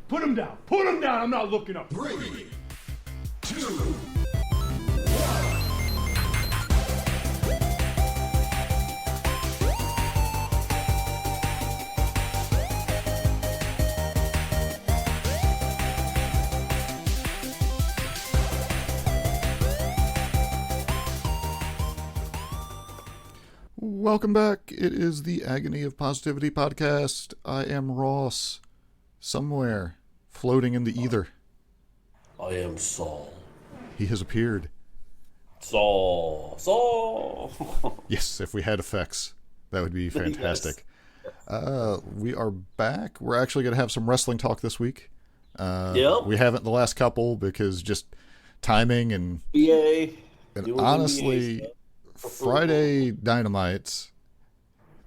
Put him down. Put him down. I'm not looking up. 3, 2, Welcome back. It is the Agony of Positivity podcast. I am Ross, somewhere floating in the ether. I am Saul. He has appeared. Saul. Yes, if we had effects, that would be fantastic. Yes. We are back. We're actually going to have some wrestling talk this week. Yep. We haven't the last couple because just timing and BA. And honestly, Friday Dynamites,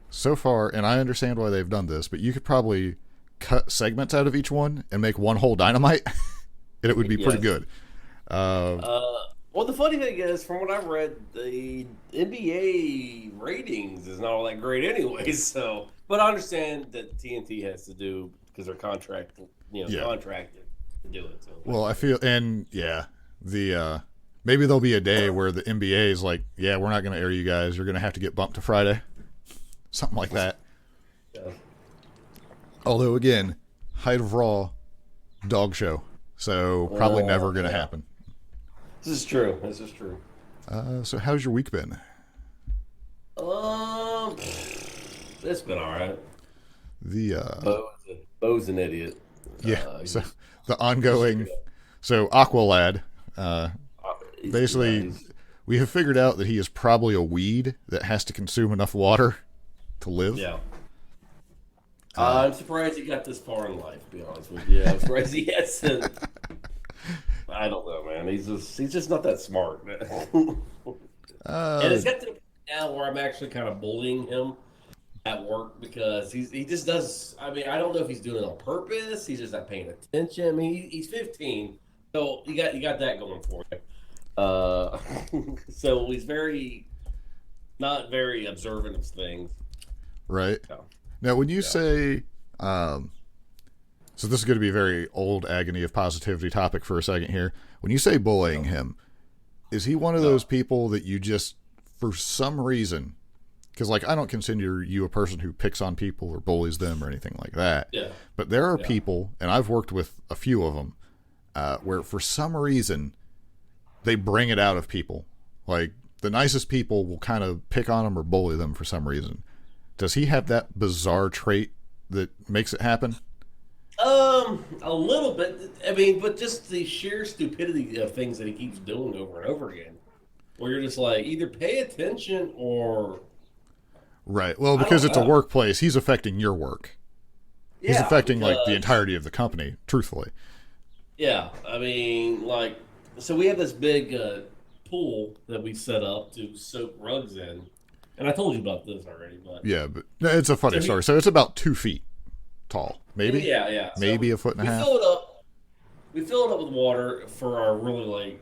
so far, and I understand why they've done this, but you could probably cut segments out of each one and make one whole Dynamite, and it would be pretty good. Well, the funny thing is, from what I've read, the NBA ratings is not all that great anyway. So, but I understand that TNT has to do because they're contracted to do it. So. Well, I feel, and maybe there'll be a day where the NBA is like, yeah, we're not going to air you guys. You're going to have to get bumped to Friday. Something like that. Yeah. Although, again, height of Raw, dog show. So probably never going to happen. This is true. So how's your week been? It's been all right. Bo's an idiot. Yeah. So the ongoing, Aqualad, basically, we have figured out that he is probably a weed that has to consume enough water to live. Yeah. I'm surprised he got this far in life, to be honest with you. I'm surprised he hasn't. I don't know, man. He's just not that smart, man. And it's got to the point now where I'm actually kind of bullying him at work because he just does. I mean, I don't know if he's doing it on purpose. He's just not paying attention. I mean, he's 15, so you got that going for you. So he's not very observant of things. Right. So. Now, when you say, so this is going to be a very old Agony of Positivity topic for a second here. When you say bullying him, is he one of those people that you just, for some reason, because I don't consider you a person who picks on people or bullies them or anything like that. Yeah. But there are people, and I've worked with a few of them, where for some reason they bring it out of people. Like the nicest people will kind of pick on them or bully them for some reason. Does he have that bizarre trait that makes it happen? A little bit. I mean, but just the sheer stupidity of things that he keeps doing over and over again. Where you're just like, either pay attention or... Right. Well, because it's a workplace, he's affecting your work. Yeah, he's affecting, the entirety of the company, truthfully. Yeah. I mean, so we have this big pool that we set up to soak rugs in. And I told you about this already, but... Yeah, but it's a funny story. So it's about 2 feet tall, maybe? Yeah. Maybe a foot and a half. We fill it up with water for our really,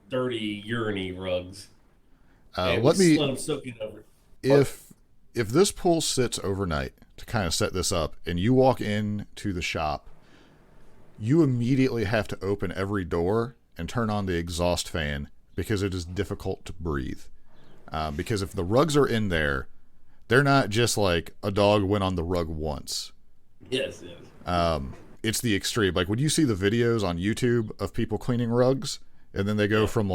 dirty, urine-y rugs. Let them soak it over. If this pool sits overnight to kind of set this up, and you walk into the shop, you immediately have to open every door and turn on the exhaust fan because it is difficult to breathe. Because if the rugs are in there, they're not just like a dog went on the rug once. Yes. It's the extreme. Like when you see the videos on YouTube of people cleaning rugs, and then they go from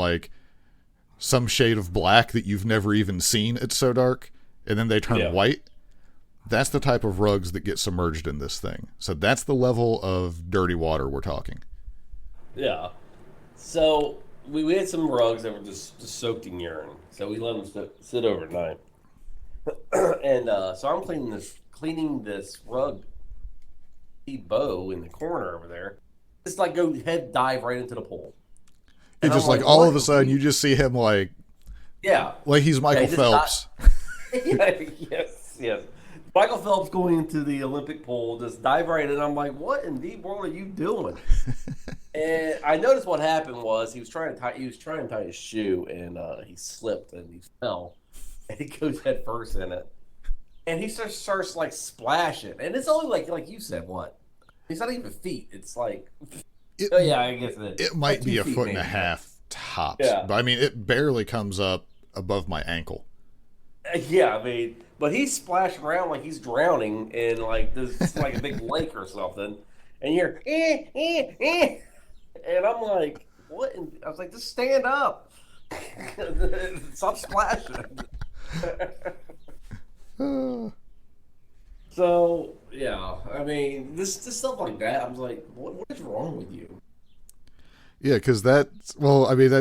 some shade of black that you've never even seen, it's so dark, and then they turn white. That's the type of rugs that get submerged in this thing. So that's the level of dirty water we're talking. Yeah. So we had some rugs that were just soaked in urine. So we let them sit overnight. And so I'm cleaning this rug. See Bo in the corner over there. Just dive right into the pool. And just all of a sudden you just see him like he's Michael Phelps. Yes. Michael Phelps going into the Olympic pool, just dive right in. I'm like, what in the world are you doing? And I noticed what happened was he was trying to tie his shoe, and he slipped and he fell, and he goes head first in it, and he starts splashing, and it's only like you said, what, It's not even feet. It's like, It, oh yeah, I guess it is. it might Like be 2 a feet foot and a maybe. half tops. Yeah. But I mean, it barely comes up above my ankle. Yeah, I mean, but he's splashing around like he's drowning in like this like a big lake or something, and you're and I'm like, what? And I was like, just stand up, stop splashing. So yeah, I mean, this stuff like that. I was like, what is wrong with you? Yeah, because that's, well, I mean,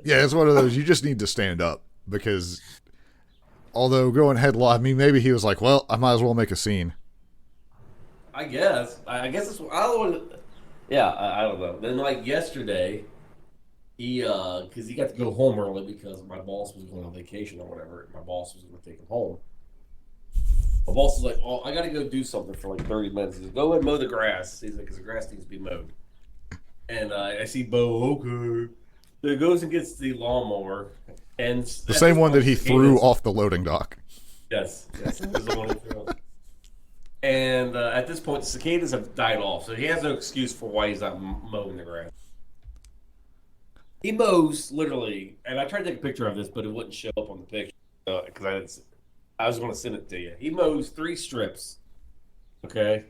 yeah, it's one of those, you just need to stand up because although going headlong, I mean, maybe he was like, well, I might as well make a scene. I guess. I guess it's. I don't know. Yeah, I don't know. Then like yesterday, because he got to go home early because my boss was going on vacation or whatever. My boss was going to take him home. My boss was like, "Oh, I got to go do something for like 30 minutes." He's like, "Go and mow the grass." He's like, "Because the grass needs to be mowed." And I see Bo. Okay. So he goes and gets the lawnmower, and The same one that he threw off the loading dock. Yes, it was the one he threw. And at this point, the cicadas have died off, so he has no excuse for why he's not mowing the grass. He mows literally, and I tried to take a picture of this, but it wouldn't show up on the picture because I was going to send it to you. He mows 3 strips, okay,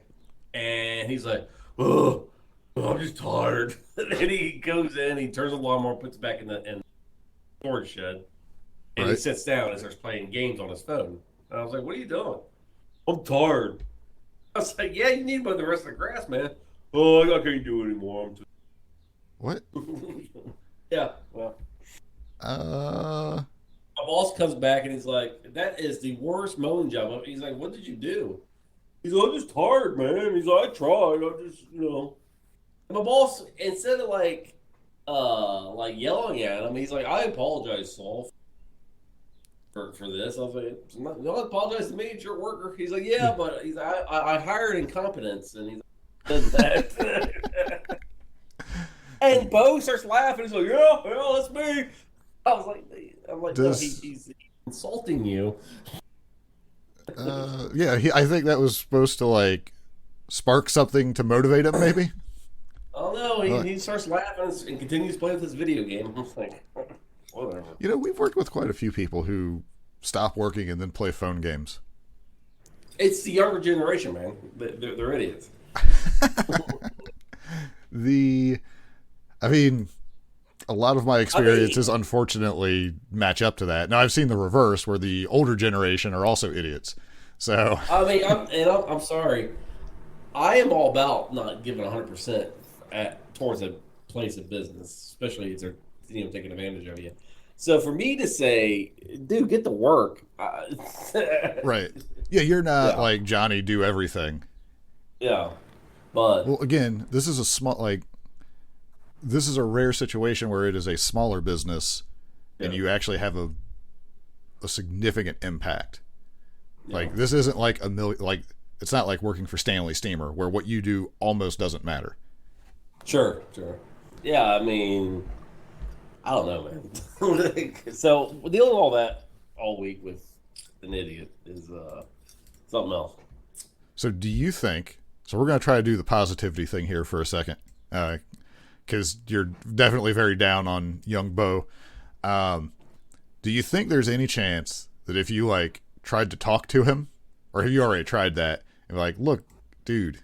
and he's like, "Oh, I'm just tired." And then he goes in, he turns the lawnmower, puts it back in the storage shed, and he Right. sits down and starts playing games on his phone. And I was like, "What are you doing?" "I'm tired." I was like, "Yeah, you need to mow the rest of the grass, man." "Oh, I can't do it anymore. I'm too." What? Yeah, well, Uh, my boss comes back and he's like, "That is the worst mowing job." He's like, "What did you do?" He's like, "I'm just tired, man." He's like, "I tried. I just, you know." And my boss, instead of like yelling at him, he's like, "I apologize, Saul, for this." I was like, "No, apologize to me. It's your worker." He's like, "Yeah, but he's I hired incompetence," and he's like, "Does that?" And Bo starts laughing. He's like, "Yeah, that's me." I'm like, no, he's insulting you. yeah, I think that was supposed to like spark something to motivate him, maybe. Oh no, he starts laughing and continues playing with his video game. I'm like, whatever. You know, we've worked with quite a few people who stop working and then play phone games. It's the younger generation, man. They're idiots. I mean, a lot of my experiences unfortunately match up to that. Now, I've seen the reverse where the older generation are also idiots. So, I mean, I'm sorry. I am all about not giving 100% towards a place of business, especially if they're taking advantage of you. So for me to say, "Dude, get to work," right. Yeah, you're not like Johnny do everything. Yeah, but Well, again, this is a rare situation where it is a smaller business and you actually have a significant impact. Like this isn't like it's not like working for Stanley Steamer where what you do almost doesn't matter. Sure. Yeah, I mean, I don't know, man. So dealing with all that all week with an idiot is something else. So do you think, so we're going to try to do the positivity thing here for a second, because you're definitely very down on young Bo. Do you think there's any chance that if you like tried to talk to him, or have you already tried that, and like, look, dude,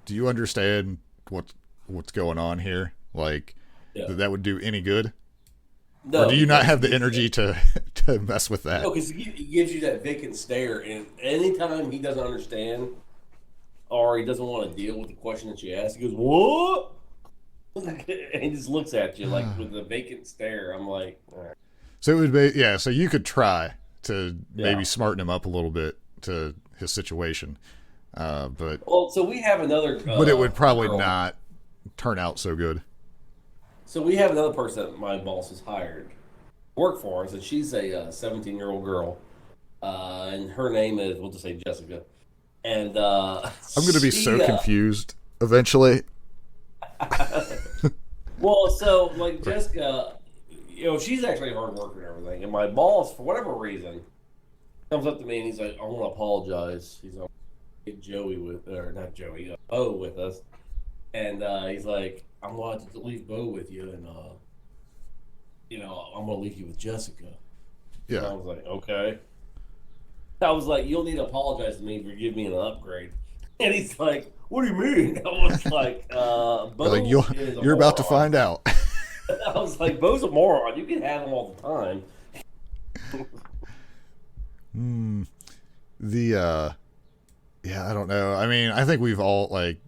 do you understand what's going on here? Like, that would do any good? No, or do you not have the energy to mess with that? No, because he gives you that vacant stare, and anytime he doesn't understand or he doesn't want to deal with the question that you ask, he goes, "What?" And he just looks at you like with a vacant stare. I'm like, all right. So it would be, so you could try to maybe smarten him up a little bit to his situation, but so we have another, but it would probably girl. not turn out so good. So we have another person that my boss has hired work for us, and she's a 17-year-old girl, and her name is, we'll just say Jessica. And I'm going to be so confused eventually. Well, so like Jessica, she's actually a hard worker and everything. And my boss, for whatever reason, comes up to me and he's like, "I want to apologize." He's like, Joey with, or not Joey, Bo with us, and he's like, "I'm going to leave Bo with you, and I'm going to leave you with Jessica." And I Yeah. was like, "Okay." I was like, "You'll need to apologize to me for giving me an upgrade." And he's like, "What do you mean?" I was like, Like "Bo is a you're about to moron." find out. I was like, "Bo's a moron. You can have him all the time." The yeah, I don't know. I mean, I think we've all like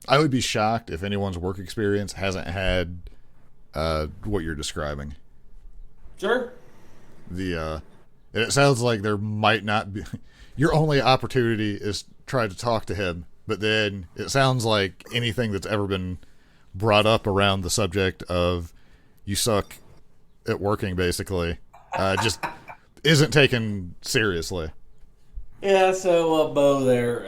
I would be shocked if anyone's work experience hasn't had what you're describing. Sure. The it sounds like there might not be your only opportunity is try to talk to him, but then it sounds like anything that's ever been brought up around the subject of you suck at working basically just isn't taken seriously. Yeah, so Bo there.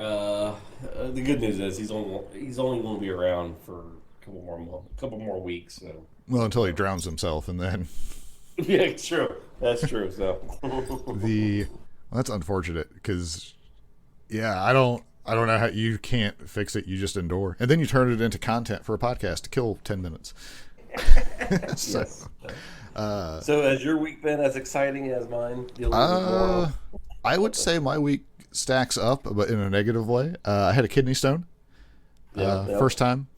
The good news is he's only going to be around for a couple more weeks. So Well, until he drowns himself, and then yeah, true. That's true. So the well, that's unfortunate because yeah, I don't know how you can't fix it. You just endure, and then you turn it into content for a podcast to kill 10 minutes. So, yes. So has your week been as exciting as mine? Dealing with more? I would say my week stacks up, but in a negative way. I had a kidney stone Yeah. first time.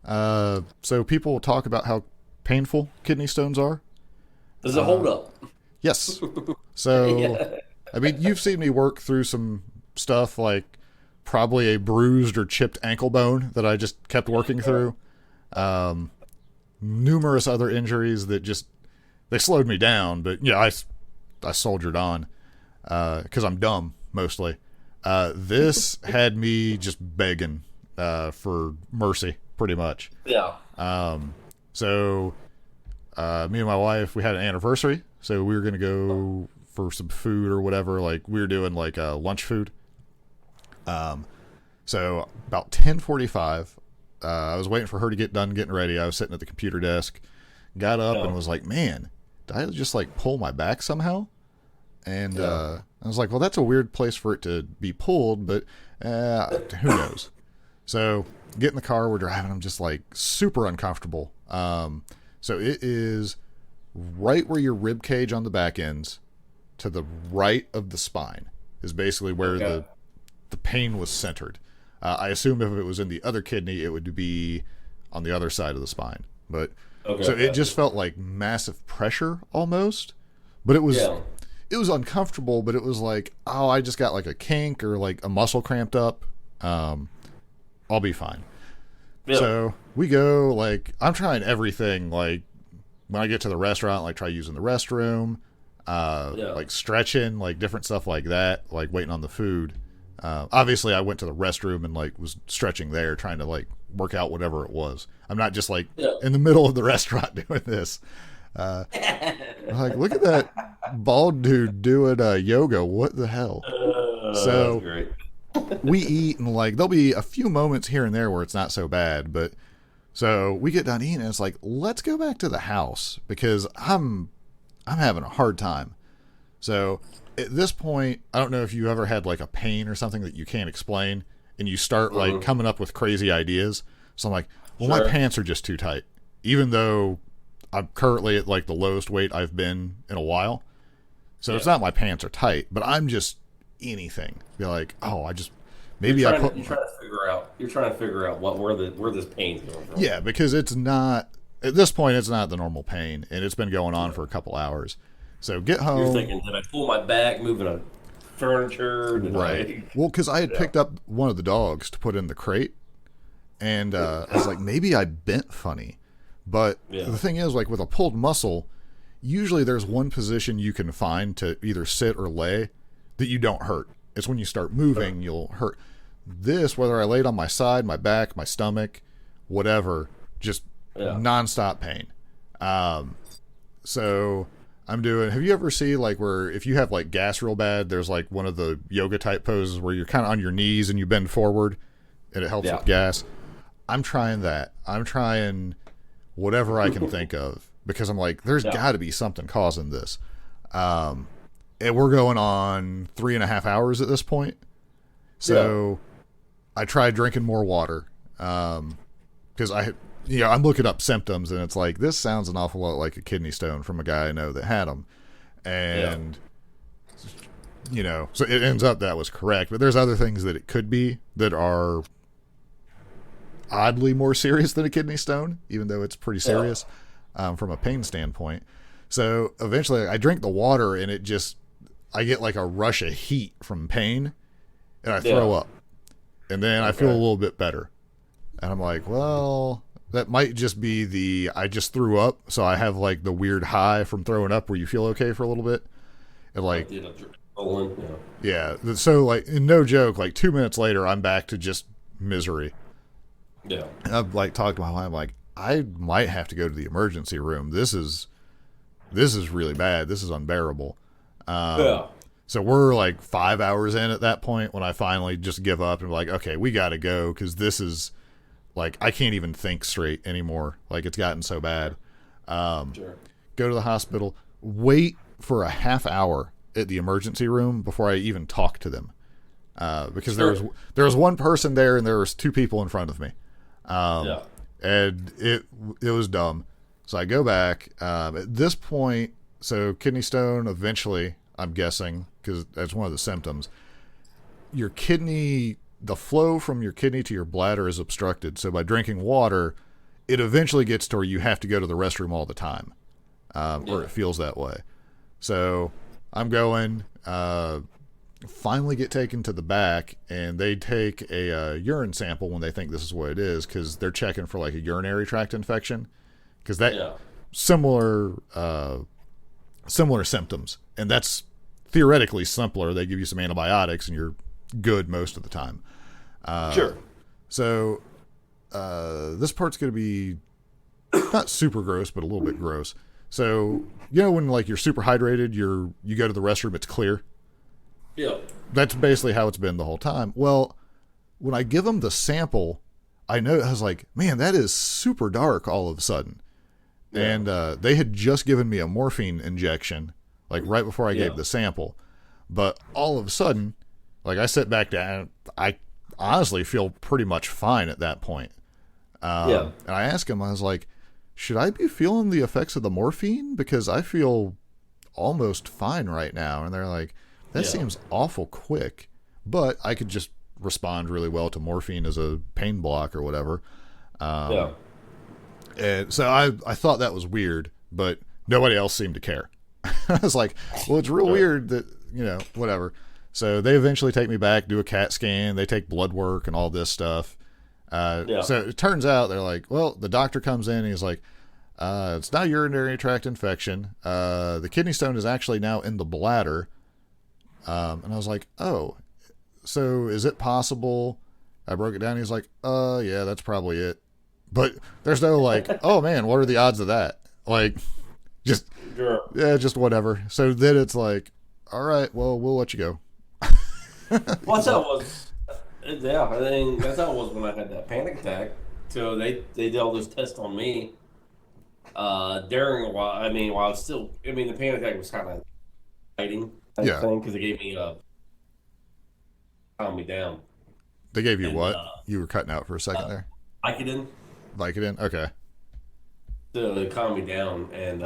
So people talk about how painful kidney stones are. Does it hold up? Yes. So, Yeah. I mean, you've seen me work through some stuff like probably a bruised or chipped ankle bone that I just kept working through. Numerous other injuries that just they slowed me down, but yeah, I soldiered on because I'm dumb mostly. This had me just begging for mercy, pretty much. Yeah. So me and my wife, we had an anniversary, so we were gonna go for some food or whatever. Like we were doing like lunch food. So about 10:45, I was waiting for her to get done getting ready. I was sitting at the computer desk, got up and was like, "Man, did I just like pull my back somehow?" And I was like, "Well, that's a weird place for it to be pulled, but who knows?" So get in the car, we're driving. I'm just like super uncomfortable. So it is right where your rib cage on the back ends, to the right of the spine, is basically where the pain was centered. I assume if it was in the other kidney, it would be on the other side of the spine. But so it just felt like massive pressure almost. But it was uncomfortable. But it was like, oh, I just got like a kink or like a muscle cramped up. I'll be fine. Yeah. So we go, like, I'm trying everything. Like when I get to the restaurant, like try using the restroom, like stretching, like different stuff like that, like waiting on the food. Obviously I went to the restroom and like was stretching there, trying to like work out whatever it was. I'm not just like in the middle of the restaurant doing this. Like, look at that bald dude doing yoga. What the hell? So Great. we eat and like there'll be a few moments here and there where it's not so bad, but so we get done eating and it's like, let's go back to the house because I'm having a hard time. So at this point, I don't know if you ever had like a pain or something that you can't explain and you start like coming up with crazy ideas. So I'm like, well, my pants are just too tight, even though I'm currently at like the lowest weight I've been in a while. So it's not my pants are tight, but I'm just anything. Be like, oh, I just maybe You're trying to figure out where this pain's going from. Yeah, because it's not at this point it's not the normal pain, and it's been going on for a couple hours. So get home. You're thinking, did I pull my back moving a furniture? Right. Well, because I had picked up one of the dogs to put in the crate, and I was like, maybe I bent funny. But the thing is, like with a pulled muscle, usually there's one position you can find to either sit or lay that you don't hurt. It's when you start moving, you'll hurt. This, whether I laid on my side, my back, my stomach, whatever, just nonstop pain. So I'm doing, have you ever seen like where if you have like gas real bad, there's like one of the yoga type poses where you're kind of on your knees and you bend forward and it helps with gas? I'm trying that. I'm trying whatever I can think of because I'm like, there's got to be something causing this. And we're going on 3.5 hours at this point. So I tried drinking more water because I'm looking up symptoms, and it's like, this sounds an awful lot like a kidney stone from a guy I know that had them. And, so it ends up that was correct. But there's other things that it could be that are oddly more serious than a kidney stone, even though it's pretty serious from a pain standpoint. So eventually I drink the water, and I get like a rush of heat from pain, and I throw up. And then I feel a little bit better. And I'm like, well, that might just be I just threw up, so I have like the weird high from throwing up where you feel okay for a little bit. And like, yeah. So like, no joke, like 2 minutes later, I'm back to just misery. Yeah. And I've like talked to my wife, like, I might have to go to the emergency room. This is really bad. This is unbearable. So we're like 5 hours in at that point when I finally just give up and be like, okay, we got to go, because this is like, I can't even think straight anymore. Like, it's gotten so bad. Go to the hospital, wait for a half hour at the emergency room before I even talk to them. Because there was one person there and there was two people in front of me. And it was dumb. So I go back. At this point, so kidney stone eventually, I'm guessing, because that's one of the symptoms, your kidney, the flow from your kidney to your bladder is obstructed. So by drinking water, it eventually gets to where you have to go to the restroom all the time, or it feels that way. So I'm going, finally get taken to the back, and they take a urine sample when they think this is what it is, because they're checking for like a urinary tract infection, because that similar symptoms, and that's theoretically simpler. They give you some antibiotics and you're good most of the time. So this part's going to be not super gross, but a little bit gross. So when like you're super hydrated, you go to the restroom, it's clear. That's basically how it's been the whole time. Well, when I give them the sample, I was like, man, that is super dark all of a sudden. And they had just given me a morphine injection, like right before I gave the sample. But all of a sudden, like, I sit back down, I honestly feel pretty much fine at that point. And I asked him, I was like, should I be feeling the effects of the morphine? Because I feel almost fine right now. And they're like, that seems awful quick. But I could just respond really well to morphine as a pain block or whatever. And so I thought that was weird, but nobody else seemed to care. I was like, well, it's real weird that, whatever. So they eventually take me back, do a CAT scan. They take blood work and all this stuff. So it turns out they're like, well, the doctor comes in and he's like, it's not a urinary tract infection. The kidney stone is actually now in the bladder. And I was like, oh, so is it possible? I broke it down. He's like, yeah, that's probably it. But there's no like, oh man, what are the odds of that? Like, just whatever. So then it's like, all right, well, we'll let you go. Well, that's how it was. I think that's how it was when I had that panic attack. So they did all those tests on me during a while. I mean, while I was still, the panic attack was kind of fighting. Because they gave me calm me down. They gave you what? You were cutting out for a second there. Vicodin? Okay. So they calmed me down, and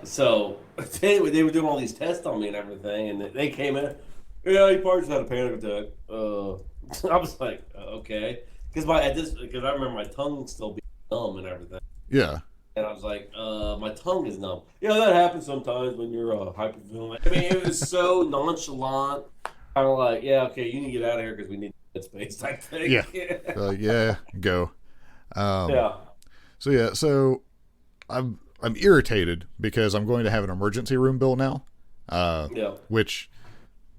so they were doing all these tests on me and everything, and they came in. Yeah, he probably just had a panic attack. I was like, okay, because I remember my tongue still being numb and everything. Yeah. And I was like, my tongue is numb. Yeah, that happens sometimes when you're hyperventilating. It was so nonchalant. Kind of like, yeah, okay, you need to get out of here because we need space type thing. Yeah. Go. So I'm irritated because I'm going to have an emergency room bill now. Which,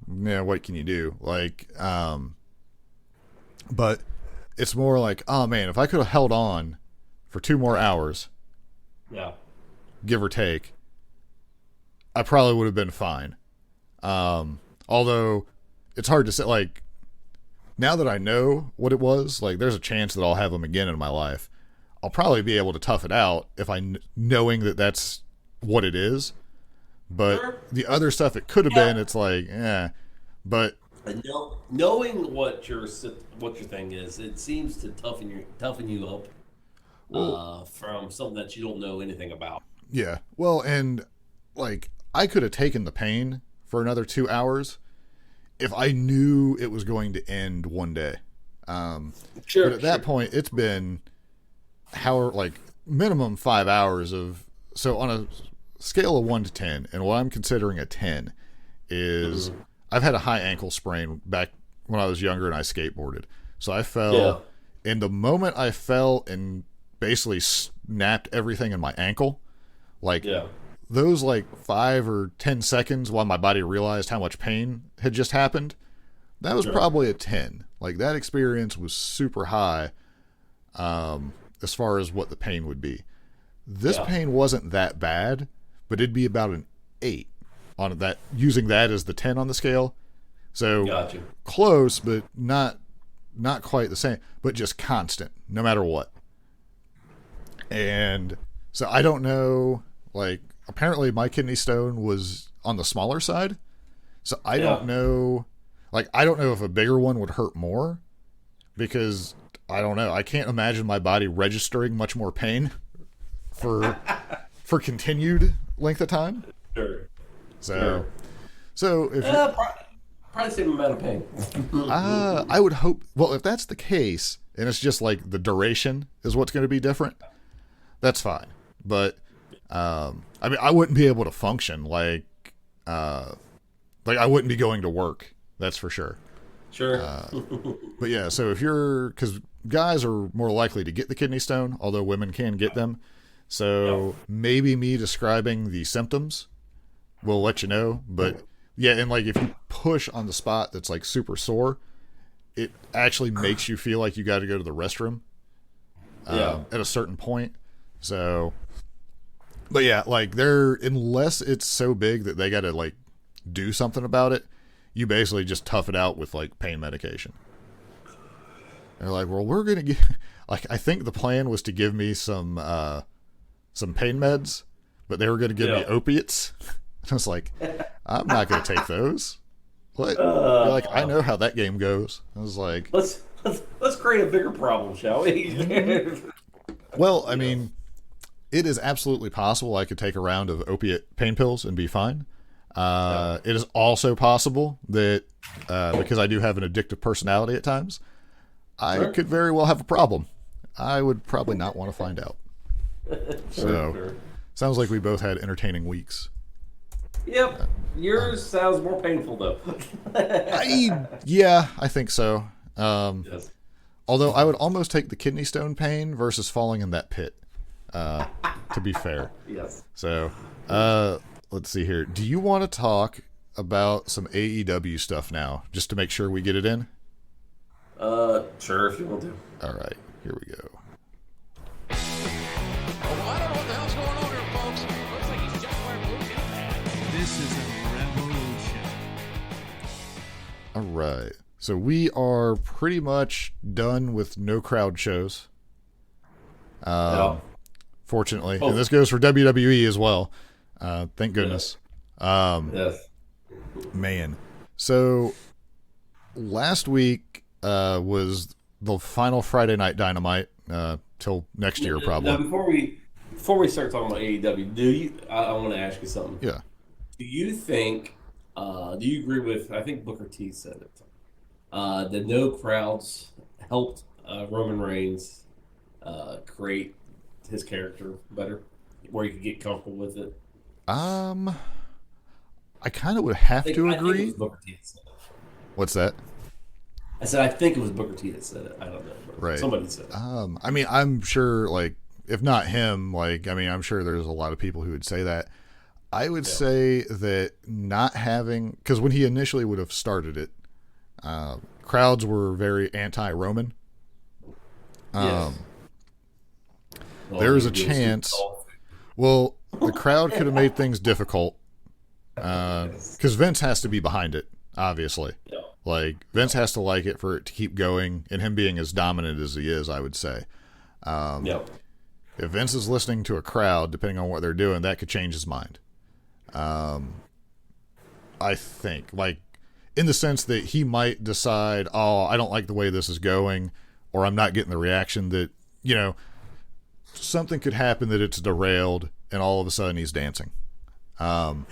what can you do? Like, but it's more like, oh man, if I could have held on for 2 more hours, give or take, I probably would have been fine. Although it's hard to say, like, now that I know what it was, like, there's a chance that I'll have them again in my life. I'll probably be able to tough it out if knowing that that's what it is. But the other stuff it could have been, it's like, but And knowing what your thing is, it seems to toughen you up from something that you don't know anything about. Yeah. Well, and like I could have taken the pain for another 2 hours if I knew it was going to end one day. Sure. But at that point, it's been minimum 5 hours of. So on a scale of 1 to 10, and what I'm considering a 10 is I've had a high ankle sprain back when I was younger and I skateboarded. So I fell, and the moment I fell and basically snapped everything in my ankle, those 5 or 10 seconds while my body realized how much pain had just happened, that was probably a 10. Like that experience was super high as far as what the pain would be. This pain wasn't that bad, but it'd be about an 8 on that, using that as the 10 on the scale. So close, but not quite the same, but just constant, no matter what. And so I don't know, apparently my kidney stone was on the smaller side. So I don't know, I don't know if a bigger one would hurt more, because I don't know. I can't imagine my body registering much more pain for continued length of time. Sure. So if probably the same amount of pain. I would hope. Well, if that's the case, and it's just the duration is what's going to be different, that's fine. But I wouldn't be able to function I wouldn't be going to work. That's for sure. Sure. But yeah, so because guys are more likely to get the kidney stone, although women can get them. So maybe me describing the symptoms will let you know. But yeah, and if you push on the spot that's super sore, it actually makes you feel like you got to go to the restroom at a certain point. So, but yeah, unless it's so big that they got to do something about it, you basically just tough it out with pain medication. They're well, we're gonna get I think the plan was to give me some pain meds, but they were gonna give me opiates. I was I'm not gonna take those. What? I know how that game goes. I was let's create a bigger problem, shall we? Well, I mean, it is absolutely possible I could take a round of opiate pain pills and be fine. It is also possible that because I do have an addictive personality at times, I could very well have a problem. I would probably not want to find out. Sounds like we both had entertaining weeks. Yep. Yours sounds more painful, though. I think so. Yes. Although I would almost take the kidney stone pain versus falling in that pit, to be fair. Yes. So, let's see here. Do you want to talk about some AEW stuff now, just to make sure we get it in? Sure, if you want to. All right, here we go. I don't know what the hell's going on here, folks. Looks like he's just wearing blue jeans. This is a revolution. All right. So we are pretty much done with no crowd shows. Fortunately. And this goes for WWE as well. Thank goodness. Yes. Man. So last week was the final Friday Night Dynamite till next year probably. Now, before we start talking about AEW, I want to ask you something. Yeah. Do you think do you agree with, I think Booker T said it, that no crowds helped Roman Reigns create his character better, where he could get comfortable with it? I kind of would have to agree. I think it was Booker T that said it. What's that? I said I think it was Booker T that said it. I don't know. Right. Somebody said it. I mean, I'm sure, if not him, I'm sure there's a lot of people who would say that. I would say that not having, because when he initially would have started it, crowds were very anti-Roman. Yes. There was a chance. Well, the crowd could have made things difficult because Vince has to be behind it, obviously. Yeah. Vince has to like it for it to keep going, and him being as dominant as he is, I would say. If Vince is listening to a crowd, depending on what they're doing, that could change his mind. I think, in the sense that he might decide, oh, I don't like the way this is going, or I'm not getting the reaction that, something could happen that it's derailed, and all of a sudden he's dancing. That's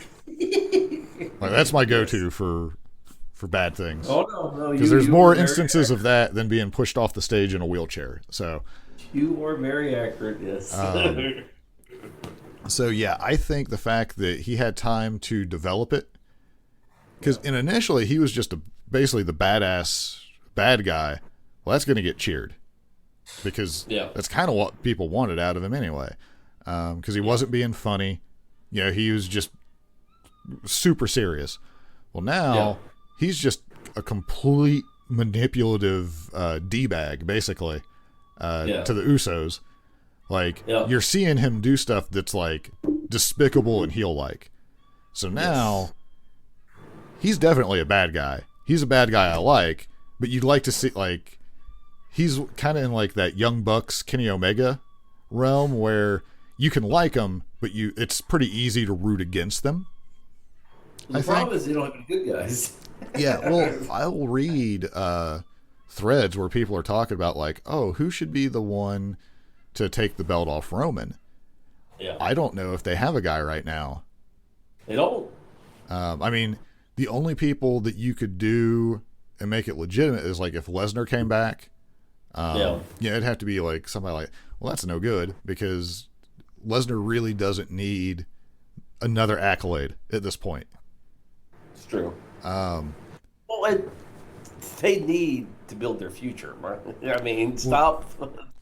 my go-to for bad things. Oh no, because there's more instances of that than being pushed off the stage in a wheelchair. So you are very accurate. Yes. So yeah, I think the fact that he had time to develop it, because initially he was just basically the badass bad guy. Well, that's going to get cheered because that's kind of what people wanted out of him anyway. Because he wasn't being funny, he was just super serious. Well, now he's just a complete manipulative D-bag, basically, to the Usos. You're seeing him do stuff that's despicable and heel-like. So now he's definitely a bad guy. He's a bad guy I like, but you'd like to see he's kind of in that Young Bucks Kenny Omega realm where you can like them, but it's pretty easy to root against them. The problem is they don't have any good guys. Yeah, well, I will read threads where people are talking about who should be the one to take the belt off Roman. Yeah. I don't know if they have a guy right now. They don't. I mean, the only people that you could do and make it legitimate is if Lesnar came back. It'd have to be somebody well, that's no good because Lesnar really doesn't need another accolade at this point. It's true. They need to build their future, right? I mean, stop.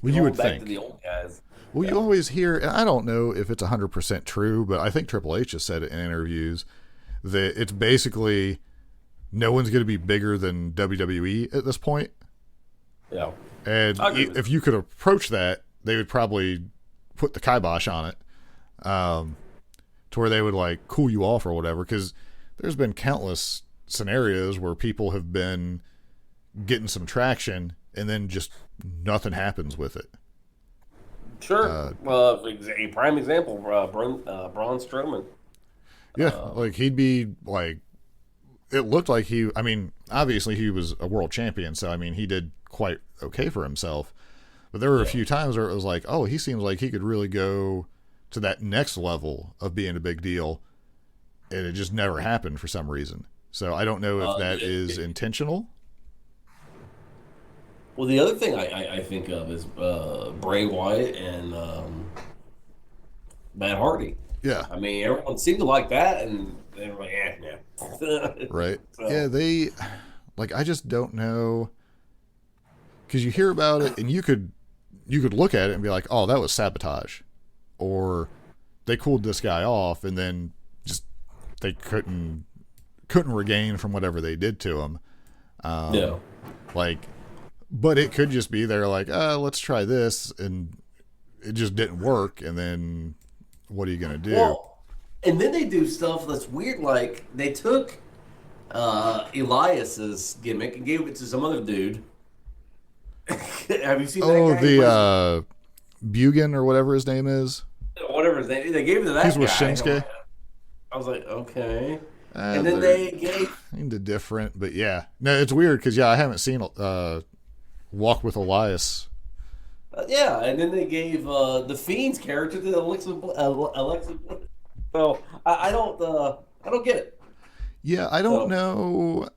You would back think to the old guys. Well, you always hear, and I don't know if it's 100% true, but I think Triple H has said it in interviews that it's basically no one's going to be bigger than WWE at this point. Yeah. And if you could approach that, they would probably put the kibosh on it, to where they would cool you off or whatever. Because there's been countless scenarios where people have been getting some traction and then just nothing happens with it. Sure. A prime example, Braun Strowman. Yeah, he'd be it looked like obviously he was a world champion, so he did quite okay for himself. But there were a few times where it was he seems like he could really go to that next level of being a big deal, and it just never happened for some reason. So I don't know if that is intentional. Well, the other thing I think of is Bray Wyatt and Matt Hardy. Yeah. Everyone seemed to like that, and they were no. Right. So. Yeah, they I just don't know, because you hear about it and you could look at it and be like, oh, that was sabotage, or they cooled this guy off and then just they couldn't regain from whatever they did to him. But it could just be they're let's try this, and it just didn't work, and then what are you going to do? Well, and then they do stuff that's weird, they took Elias's gimmick and gave it to some other dude. Have you seen that guy? Oh, the Bugan or whatever his name is? Whatever his name, they gave it to that guy. He's with Shinsuke? I was okay. And then they gave... Into different, but yeah. No, it's weird, because, I haven't seen Walk with Elias. And then they gave the Fiend's character to Alexa. So I don't get it. Yeah, I don't know.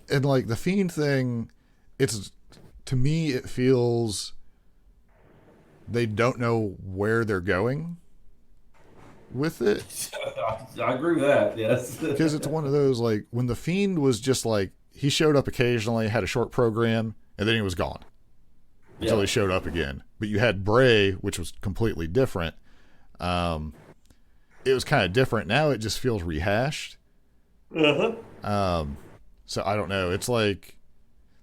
And the Fiend thing, to me it feels they don't know where they're going with it. I agree with that. Yes, because it's one of those when the Fiend was just he showed up occasionally, had a short program, and then he was gone until he showed up again. But you had Bray, which was completely different. It was kind of different. Now it just feels rehashed. So I don't know. It's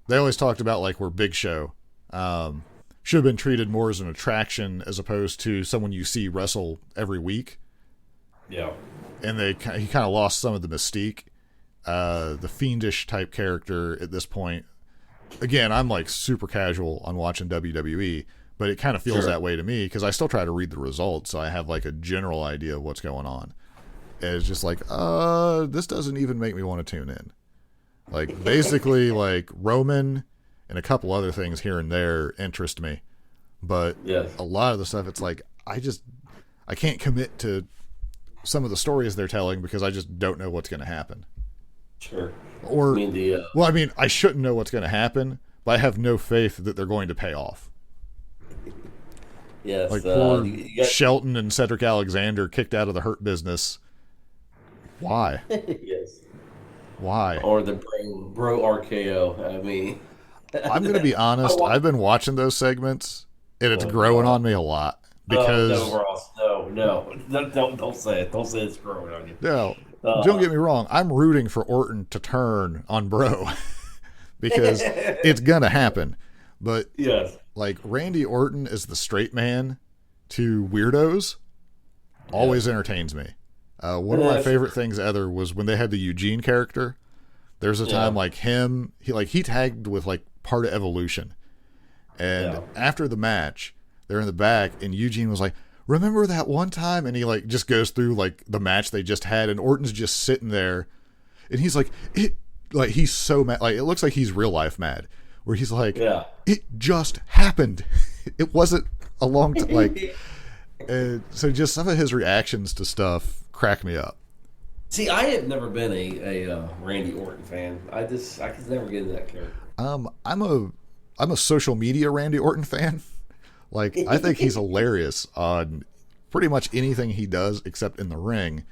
they always talked about where Big Show should have been treated more as an attraction as opposed to someone you see wrestle every week. Yeah. And he kind of lost some of the mystique. The fiendish type character at this point. Again, I'm super casual on watching WWE, but it kind of feels that way to me because I still try to read the results, so I have a general idea of what's going on. And it's just this doesn't even make me want to tune in. Like, basically, like, Roman and a couple other things here and there interest me. But Yes. a lot of the stuff, it's like, I can't commit to some of the stories they're telling because I just don't know what's going to happen. Sure. Or, I mean, well, I mean, I shouldn't know what's going to happen, but I have no faith that they're going to pay off. yes. Like, poor you got, Shelton and Cedric Alexander kicked out of the Hurt Business. Why? yes. Why? Or the bro RKO. I mean, I'm going to be honest. I've been watching those segments, and it's growing on me a lot. Because no, Ross, don't say it. Don't say it's growing on you. no, don't get me wrong. I'm rooting for Orton to turn on Bro because it's gonna happen. But Yes. like Randy Orton is the straight man to weirdos, always entertains me. One of my favorite things ever was when they had the Eugene character. There's a time like him, he tagged with like part of Evolution, and after the match, they're in the back, and Eugene was like, "Remember that one time?" And he like just goes through like the match they just had, and Orton's just sitting there, and he's like, he's so mad, like it looks like he's real life mad, where he's like, "It just happened, it wasn't a long time." Like, so just some of his reactions to stuff crack me up. See, I have never been a Randy Orton fan. I could never get into that character. I'm a social media Randy Orton fan. Like, I think he's hilarious on pretty much anything he does except in the ring.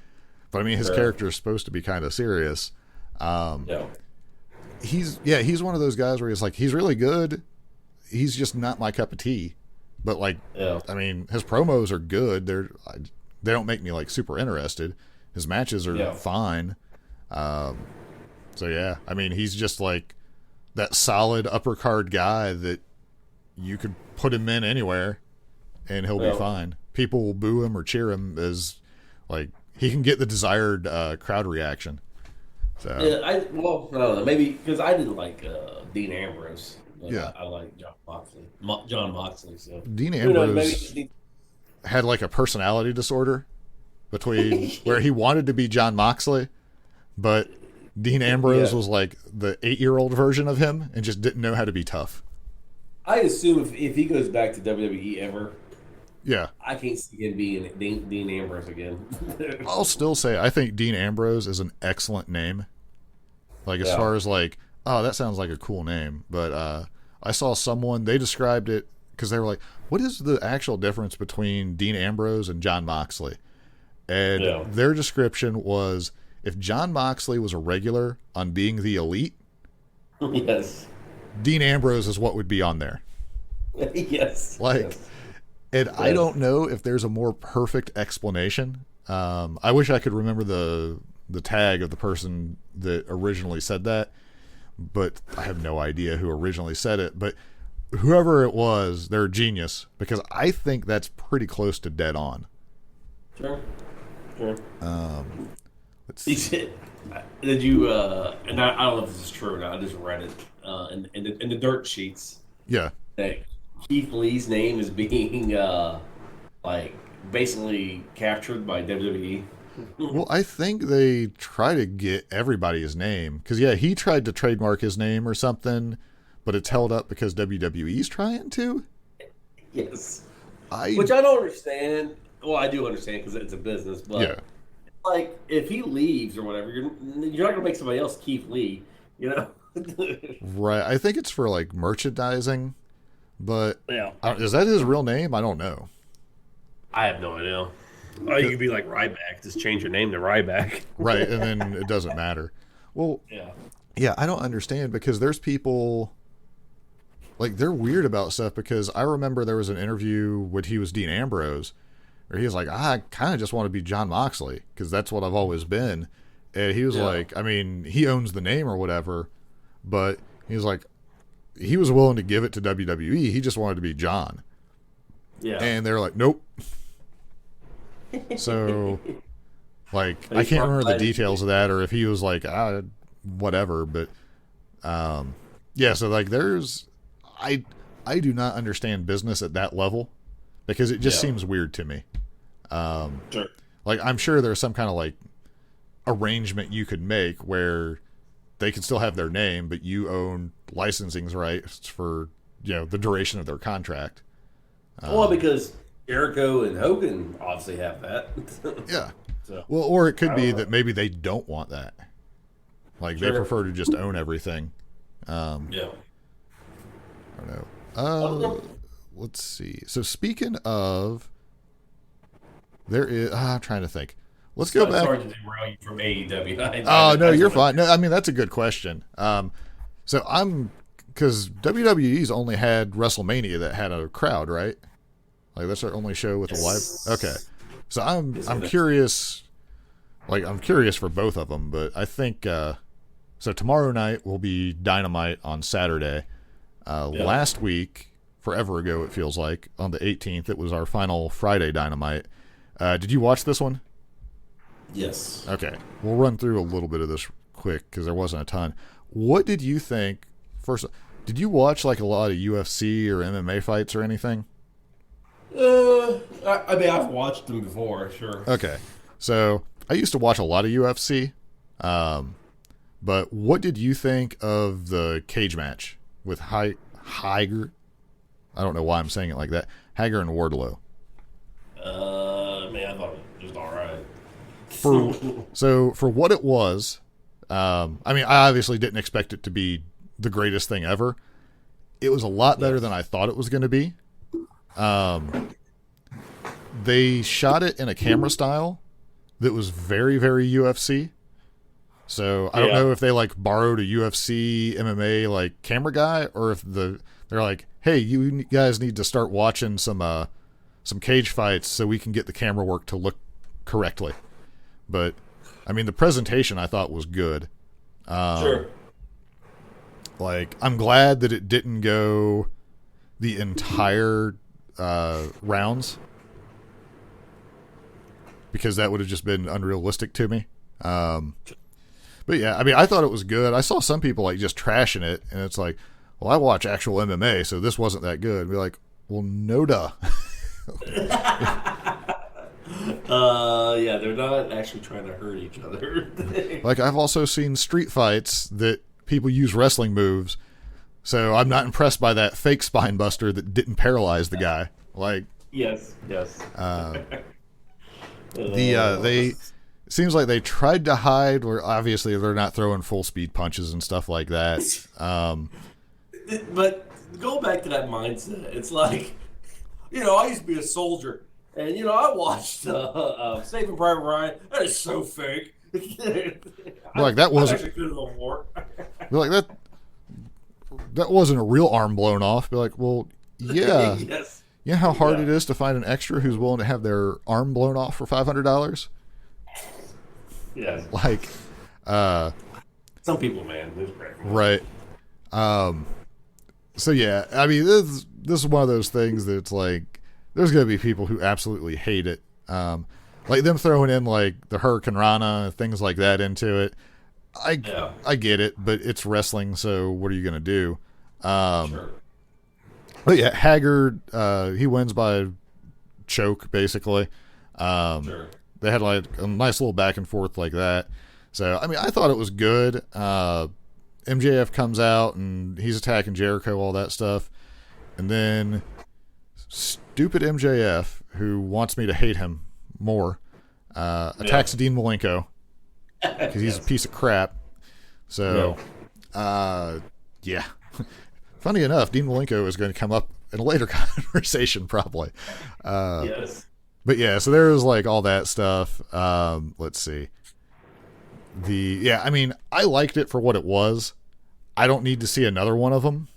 But I mean, his character is supposed to be kind of serious. He's one of those guys where he's like, he's really good. He's just not my cup of tea. But like, I mean, his promos are good. They don't make me like super interested. His matches are fine. So yeah, I mean, he's just like that solid upper card guy that you could put him in anywhere and he'll be fine. People will boo him or cheer him as like he can get the desired crowd reaction. So I don't know, maybe because I didn't like Dean Ambrose. I like John Moxley. So Dean Ambrose had like a personality disorder between where he wanted to be John Moxley, but Dean Ambrose was like the 8-year-old version of him and just didn't know how to be tough. I assume if he goes back to WWE ever, I can't see him being Dean Ambrose again. I'll still say I think Dean Ambrose is an excellent name. Like as far as like, oh, that sounds like a cool name. But I saw someone, they described it because they were like, what is the actual difference between Dean Ambrose and John Moxley? And their description was, if John Moxley was a regular on Being the Elite, Dean Ambrose is what would be on there. And I don't know if there's a more perfect explanation. I wish I could remember the tag of the person that originally said that, but I have no idea who originally said it. But whoever it was, they're a genius because I think that's pretty close to dead on. Sure. Let's see. Did you? And I don't know if this is true or not. I just read it in the dirt sheets. Yeah. That Keith Lee's name is being like basically captured by WWE. Well, I think they try to get everybody his name because he tried to trademark his name or something, but it's held up because WWE's trying to. Yes. Which I don't understand. Well, I do understand because it's a business, but like if he leaves or whatever, you're not going to make somebody else Keith Lee, you know? Right. I think it's for like merchandising, but is that his real name? I don't know. I have no idea. Oh, you could be like Ryback. Just change your name to Ryback. Right, and then it doesn't matter. Well, yeah, I don't understand because there's people like they're weird about stuff because I remember there was an interview when he was Dean Ambrose where he was like, I kind of just want to be John Moxley because that's what I've always been. And he was like, I mean, he owns the name or whatever, but he was like, he was willing to give it to WWE. He just wanted to be John. Yeah. And they're like, nope. So, like, I can't remember the details of that or if he was like, whatever. But, so, like, I do not understand business at that level because it just seems weird to me. Like, I'm sure there's some kind of, like, arrangement you could make where they can still have their name, but you own licensing rights for the duration of their contract. Well, because Jericho and Hogan obviously have that. Yeah. So, well, or it could be that maybe they don't want that. Like they prefer to just own everything. Yeah. I don't know. Let's see. So speaking of, there is. I'm trying to think. Let's go back. Sorry to derail you from AEW. Oh no, you're fine. No, I mean that's a good question. So because WWE's only had WrestleMania that had a crowd, right? Like that's our only show with a live. Okay, so I'm curious. Like I'm curious for both of them, but I think so. Tomorrow night will be Dynamite on Saturday. Last week, forever ago, it feels like on the 18th, it was our final Friday Dynamite. Did you watch this one? Yes. Okay, we'll run through a little bit of this quick because there wasn't a ton. What did you think? First, did you watch like a lot of UFC or MMA fights or anything? I mean, I've watched them before, sure. Okay, so I used to watch a lot of UFC, but what did you think of the cage match with Hager? I don't know why I'm saying it like that. Hager and Wardlow. Man, I thought it was all right. For what it was, I mean, I obviously didn't expect it to be the greatest thing ever. It was a lot better than I thought it was going to be. They shot it in a camera style that was very, very UFC. So I don't know if they like borrowed a UFC MMA like camera guy, or if they're like, hey, you guys need to start watching some cage fights so we can get the camera work to look correctly. But I mean, the presentation I thought was good. Sure. Like, I'm glad that it didn't go the entire rounds, because that would have just been unrealistic to me. But yeah, I mean, I thought it was good. I saw some people like just trashing it, and it's like, well, I watch actual MMA, so this wasn't that good. Be like, well, no duh. Yeah, they're not actually trying to hurt each other. Like, I've also seen street fights that people use wrestling moves, so I'm not impressed by that fake spine buster that didn't paralyze the guy. Like, yes. They seems like they tried to hide where obviously they're not throwing full speed punches and stuff like that. But go back to that mindset. It's like, I used to be a soldier, and I watched Saving Private Ryan. That is so fake. Like that wasn't actually good in the war. Like that wasn't a real arm blown off. Be like, well, yeah. Yes. You know how hard it is to find an extra who's willing to have their arm blown off for $500? Yes. Like, some people, man, this is great. Right. So yeah, I mean, this is one of those things that's like, there's gonna be people who absolutely hate it. Like them throwing in like the Hurricane Rana and things like that into it. I get it, but it's wrestling, so what are you gonna do? Sure. But yeah, Haggard, he wins by choke, basically. Sure. They had like a nice little back and forth like that. So, I mean, I thought it was good. MJF comes out and he's attacking Jericho, all that stuff. And then stupid MJF, who wants me to hate him more, attacks Dean Malenko because he's a piece of crap. So, yeah. Funny enough, Dean Malenko is going to come up in a later conversation, probably. Yes. But yeah, so there was like all that stuff. Let's see. I mean, I liked it for what it was. I don't need to see another one of them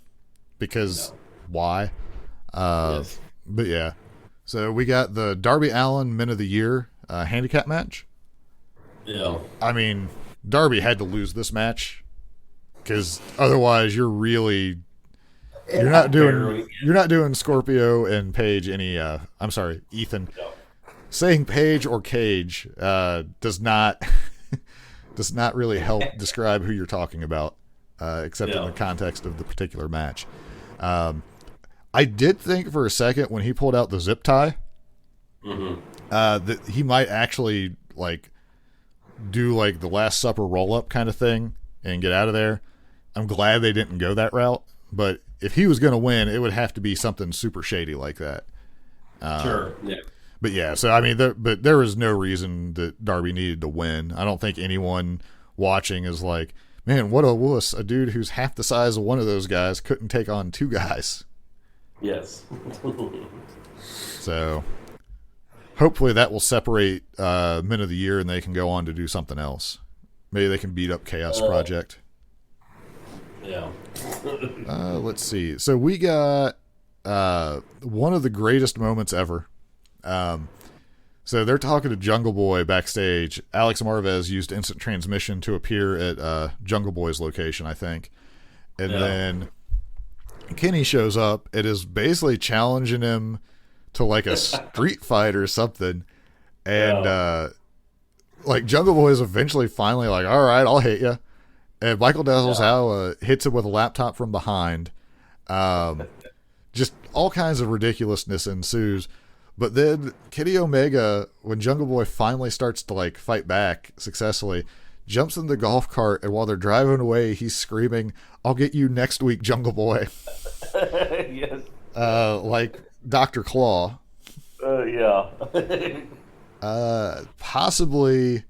because why? Yes. But yeah, so we got the Darby Allin Men of the Year handicap match. Yeah. I mean, Darby had to lose this match because otherwise you're not doing Scorpio and Paige any. I'm sorry, Ethan. No. Saying Paige or Cage does not really help describe who you're talking about, except in the context of the particular match. I did think for a second when he pulled out the zip tie that he might actually like do like the Last Supper roll up kind of thing and get out of there. I'm glad they didn't go that route, but if he was going to win, it would have to be something super shady like that. Sure, yeah. But yeah, so I mean, there was no reason that Darby needed to win. I don't think anyone watching is like, man, what a wuss. A dude who's half the size of one of those guys couldn't take on two guys. Yes. So hopefully that will separate Men of the Year and they can go on to do something else. Maybe they can beat up Chaos Project. Yeah. Let's see. So we got one of the greatest moments ever. So they're talking to Jungle Boy backstage. Alex Marvez used instant transmission to appear at Jungle Boy's location, I think. And then Kenny shows up and is basically challenging him to like a street fight or something. And like Jungle Boy is eventually finally like, all right, I'll hit you. And Michael Dazzles hits him with a laptop from behind. Just all kinds of ridiculousness ensues. But then Kenny Omega, when Jungle Boy finally starts to like fight back successfully, jumps in the golf cart, and while they're driving away, he's screaming, "I'll get you next week, Jungle Boy." Yes. Like Dr. Claw. Yeah. Possibly,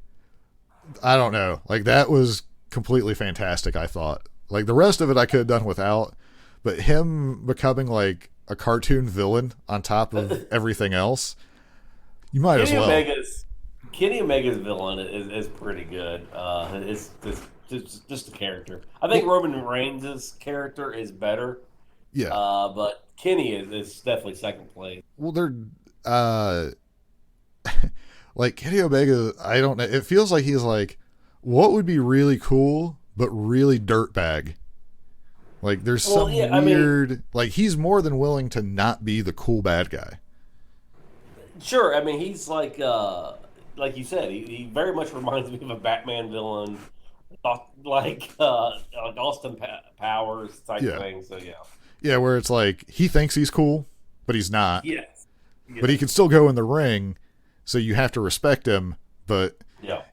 I don't know. Like that was completely fantastic, I thought. Like the rest of it I could have done without, but him becoming like a cartoon villain on top of everything else, you might as well. Kenny Omega's villain is pretty good. It's just a character. I think Roman Reigns' character is better. Yeah. But Kenny is definitely second place. Well, they're like Kenny Omega, I don't know. It feels like he's like, what would be really cool, but really dirtbag. Like there's some weird, like he's more than willing to not be the cool bad guy. Sure, I mean he's like you said, he very much reminds me of a Batman villain, like Austin Powers type thing. So yeah, where it's like he thinks he's cool, but he's not. Yes. But he can still go in the ring, so you have to respect him. But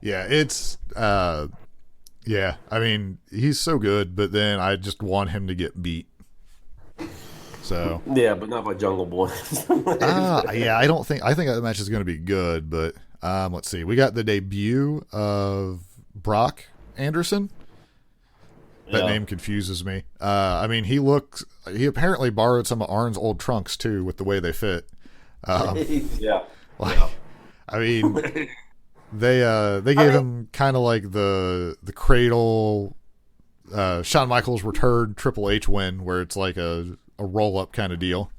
it's yeah, I mean, he's so good, but then I just want him to get beat. So yeah, but not by Jungle Boy. Yeah, I think that match is going to be good, but let's see. We got the debut of Brock Anderson. That name confuses me. I mean, he apparently borrowed some of Arn's old trunks too, with the way they fit. Yeah. I mean, they gave him kind of like the Cradle, Shawn Michaels return Triple H win, where it's like a roll up kind of deal.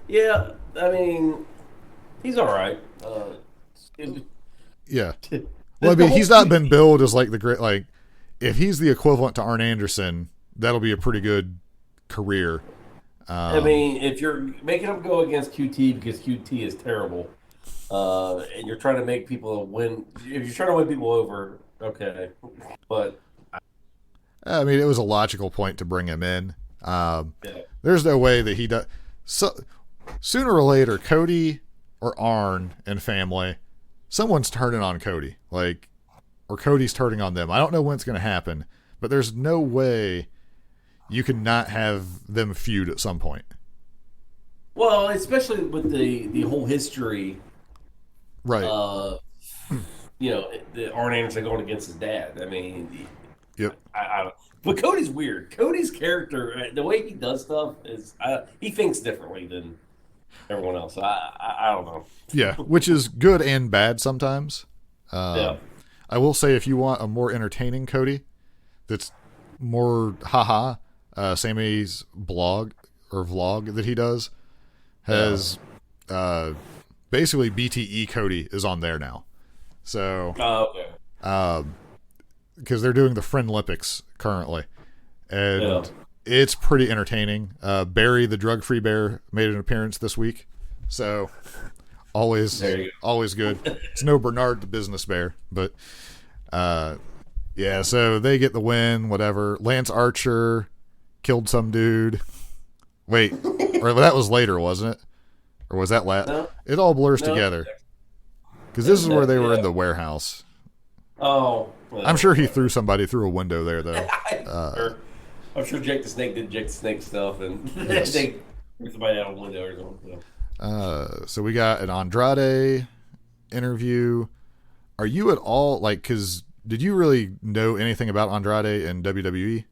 Yeah, I mean, he's all right. Yeah. Well, I mean, he's not been billed as like the great, like if he's the equivalent to Arn Anderson, that'll be a pretty good career. I mean, if you're making him go against QT because QT is terrible, and you're trying to make people win, if you're trying to win people over, okay. But I mean, it was a logical point to bring him in. There's no way that he does. So sooner or later, Cody or Arn and family, someone's turning on Cody, or Cody's turning on them. I don't know when it's going to happen, but there's no way you can not have them feud at some point. Well, especially with the whole history, right? The Arn Anderson going against his dad. I mean, yep. But Cody's weird. Cody's character, the way he does stuff is he thinks differently than everyone else. I don't know. Yeah, which is good and bad sometimes. Yeah. I will say, if you want a more entertaining Cody, that's more haha. Sammy's blog or vlog that he does has basically BTE Cody is on there now. So, because they're doing the Friend Olympics currently, and it's pretty entertaining. Barry the drug-free bear made an appearance this week, so always good. It's no Bernard the business bear, but yeah. So they get the win. Whatever. Lance Archer killed some dude. Wait, or that was later, wasn't it? Or was that last? No. It all blurs together. Because this is where they were in the warehouse. Oh, I'm sure he threw somebody through a window there, though. I'm sure Jake the Snake did Jake the Snake stuff, and Yes. they threw somebody out a window or something. So we got an Andrade interview. Are you at all, like, because did you really know anything about Andrade in WWE?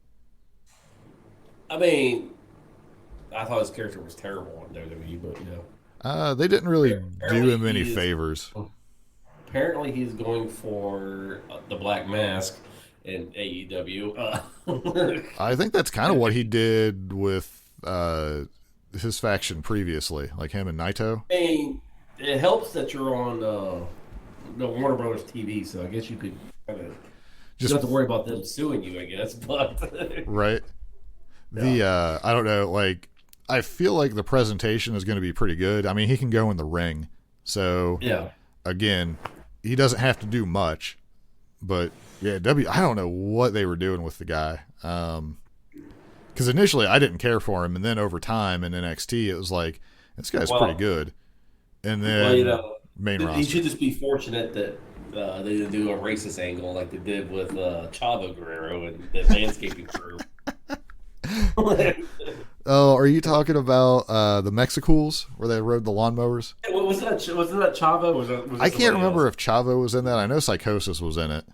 I mean, I thought his character was terrible in WWE, but They didn't really do him any he is- favors. Apparently he's going for the Black Mask in AEW. I think that's kind of what he did with his faction previously, like him and Naito. I mean, it helps that you're on the Warner Brothers TV, so I guess you could kind of Just don't have to worry about them suing you, I guess. But right. I don't know, like, I feel like the presentation is going to be pretty good. I mean, he can go in the ring. So, yeah, again, he doesn't have to do much. But, yeah, I don't know what they were doing with the guy. Because initially I didn't care for him. And then over time in NXT, it was like, this guy's pretty good. And then main roster. He should just be fortunate that they didn't do a racist angle like they did with Chavo Guerrero and the landscaping crew. Oh, are you talking about the Mexicools where they rode the lawnmowers? Wasn't that Chavo? Was I can't remember if Chavo was in that. I know Psychosis was in it.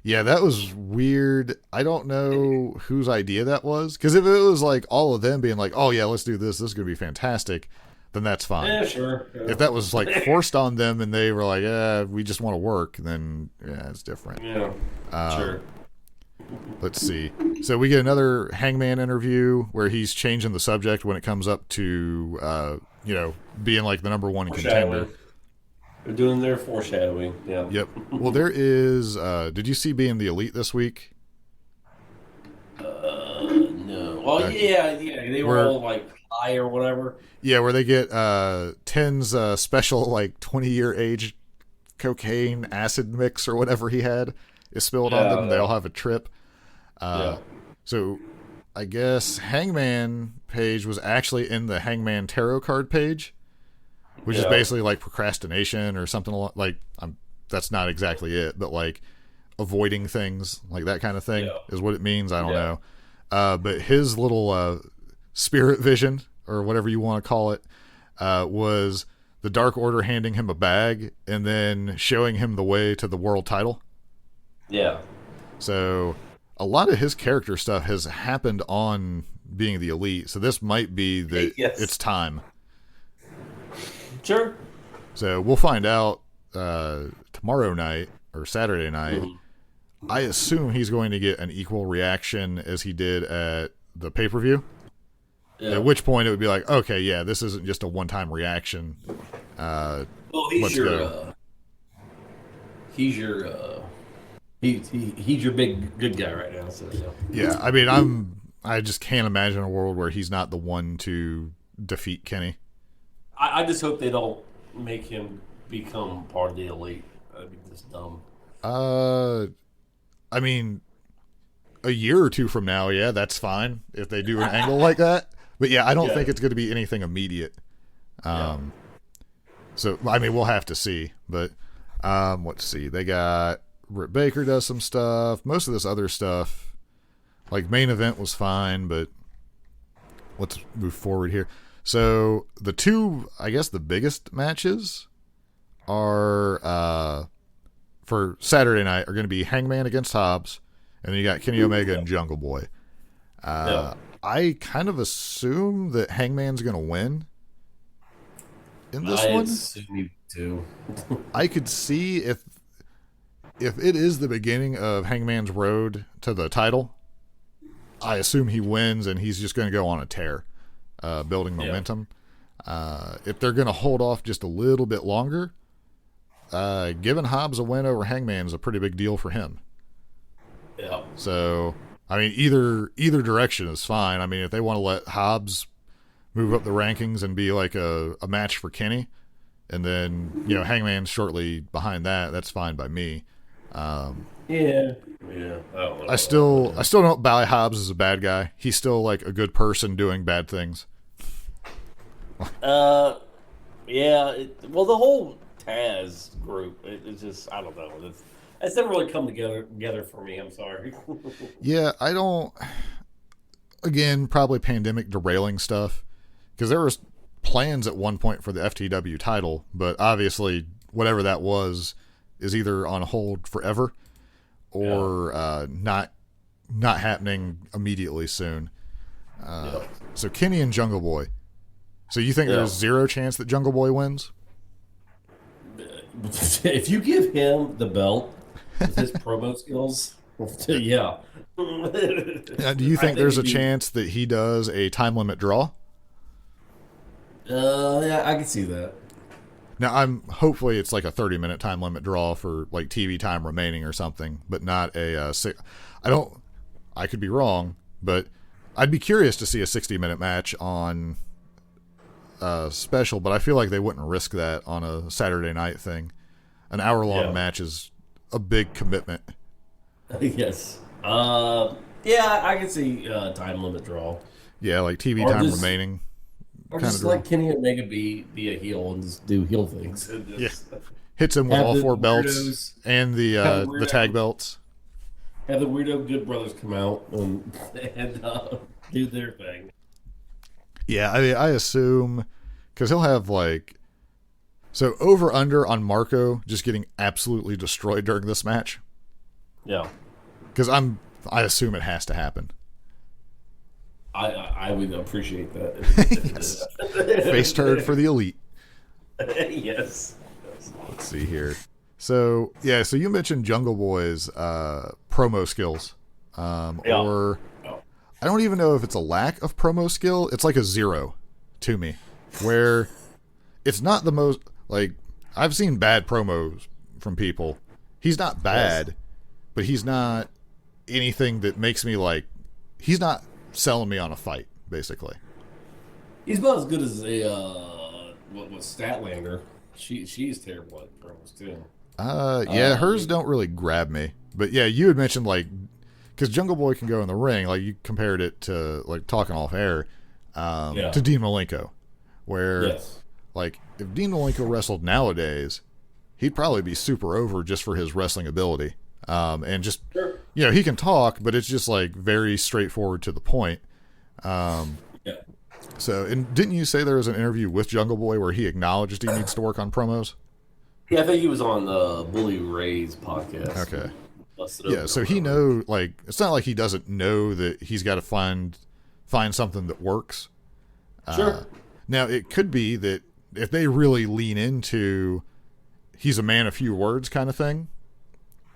Yeah, that was weird. I don't know whose idea that was. Because if it was like all of them being like, oh yeah, let's do this is going to be fantastic, then that's fine. Yeah, sure. If that was like forced on them and they were like, we just want to work, then yeah, it's different. Yeah, sure. Let's see. So we get another Hangman interview where he's changing the subject when it comes up to, being like the number one contender. They're doing their foreshadowing. Yeah. Yep. Well, there is. Did you see Being the Elite this week? No. Well, yeah. They were all like high or whatever. Yeah, where they get Ten's special like 20-year age cocaine acid mix or whatever he had is spilled on them. And they all have a trip. So I guess Hangman page was actually in the Hangman tarot card page, which is basically like procrastination or something like that's not exactly it, but like avoiding things, like that kind of thing is what it means. I don't know. But his little spirit vision or whatever you want to call it was the Dark Order handing him a bag and then showing him the way to the world title. Yeah. So a lot of his character stuff has happened on Being the Elite. So this might be it's time. Sure. So we'll find out tomorrow night or Saturday night. Mm-hmm. I assume he's going to get an equal reaction as he did at the pay-per-view. Yeah. At which point it would be like, okay, yeah, this isn't just a one-time reaction. He's your big good guy right now. So yeah, I mean, I just can't imagine a world where he's not the one to defeat Kenny. I just hope they don't make him become part of the Elite. That'd be just dumb. I mean, a year or two from now, yeah, that's fine if they do an angle like that. But yeah, I don't think it's going to be anything immediate. So I mean, we'll have to see. But let's see. They got Britt Baker does some stuff. Most of this other stuff, like main event, was fine. But let's move forward here. So the two, I guess, the biggest matches are for Saturday night are going to be Hangman against Hobbs, and then you got Kenny Omega and Jungle Boy. I kind of assume that Hangman's going to win in this one. I assume you do. I could see if it is the beginning of Hangman's road to the title, I assume he wins and he's just going to go on a tear. Building momentum. If they're going to hold off just a little bit longer, giving Hobbs a win over Hangman is a pretty big deal for him. Yeah. So, I mean, either direction is fine. I mean, if they want to let Hobbs move up the rankings and be like a match for Kenny, and then Hangman shortly behind that, that's fine by me. Yeah. I still don't buy Hobbs as a bad guy. He's still like a good person doing bad things. Yeah. Well, the whole Taz group. It's just, I don't know. It's never really come together for me. I'm sorry. Yeah, I don't. Again, probably pandemic derailing stuff, because there was plans at one point for the FTW title, but obviously whatever that was is either on hold forever or not happening immediately soon. So Kenny and Jungle Boy. So you think there's zero chance that Jungle Boy wins? If you give him the belt with his promo skills, yeah. Do you think there's a chance that he does a time limit draw? Yeah, I can see that. Now, hopefully it's like a 30-minute time limit draw for like TV time remaining or something, but not a I could be wrong, but I'd be curious to see a 60-minute match on special, but I feel like they wouldn't risk that on a Saturday night thing. An hour-long match is a big commitment. Yes. Yeah, I can see time limit draw. Yeah, like TV time remaining. Or just let Kenny Omega be a heel and just do heel things. Hits him with all four belts and the tag belts. Have the weirdo Good Brothers come out and do their thing. Yeah, I assume, because he'll have so over under on Marco just getting absolutely destroyed during this match. Yeah, because I assume it has to happen. I would appreciate that. Face turd for the Elite. Yes. Let's see here. So you mentioned Jungle Boy's promo skills, or I don't even know if it's a lack of promo skill. It's like a 0 to me, where it's not the most I've seen bad promos from people. He's not bad, but he's not anything that makes me he's not selling me on a fight, basically. He's about as good as what was Statlander. She's terrible at promos too. Hers don't really grab me. But yeah, you had mentioned because Jungle Boy can go in the ring, you compared it to talking off air to Dean Malenko, where if Dean Malenko wrestled nowadays, he'd probably be super over just for his wrestling ability. And just he can talk, but it's just very straightforward to the point. So, and didn't you say there was an interview with Jungle Boy where he acknowledged he needs to work on promos? Yeah, I think he was on the Bully Ray's podcast. Okay. Yeah, so he it's not like he doesn't know that he's got to find something that works. Sure. Now, it could be that if they really lean into he's a man of few words kind of thing,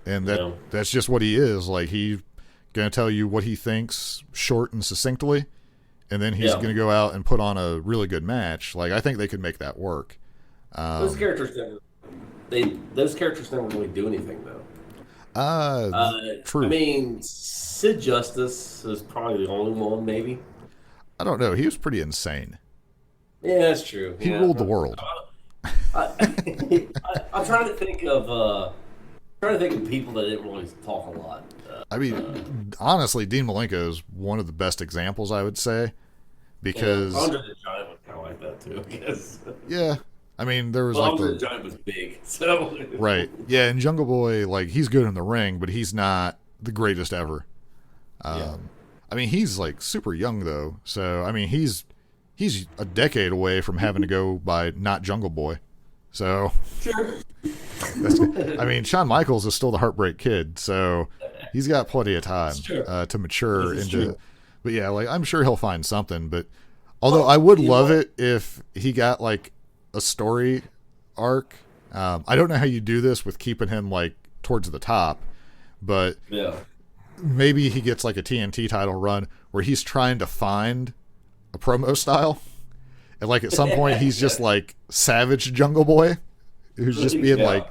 and that's just what he is. He's going to tell you what he thinks short and succinctly, and then he's going to go out and put on a really good match. I think they could make that work. Those characters never really do anything, though. True. I mean, Sid Justice is probably the only one, maybe. I don't know. He was pretty insane. Yeah, that's true. He ruled the world. I'm trying to think of people that didn't really talk a lot. I mean, honestly, Dean Malenko is one of the best examples, I would say, because Andre the Giant was kind of like that too, I guess. Yeah, I mean, there was Andre the Giant was big, so right. Yeah, and Jungle Boy, he's good in the ring, but he's not the greatest ever. I mean, he's super young though, so I mean, he's a decade away from having to go by not Jungle Boy. So, sure. I mean, Shawn Michaels is still the Heartbreak Kid, so he's got plenty of time to mature into. But yeah, I'm sure he'll find something. But although I would love it if he got a story arc. I don't know how you do this with keeping him towards the top, but maybe he gets a TNT title run where he's trying to find a promo style. And at some point he's just Savage Jungle Boy, who's just being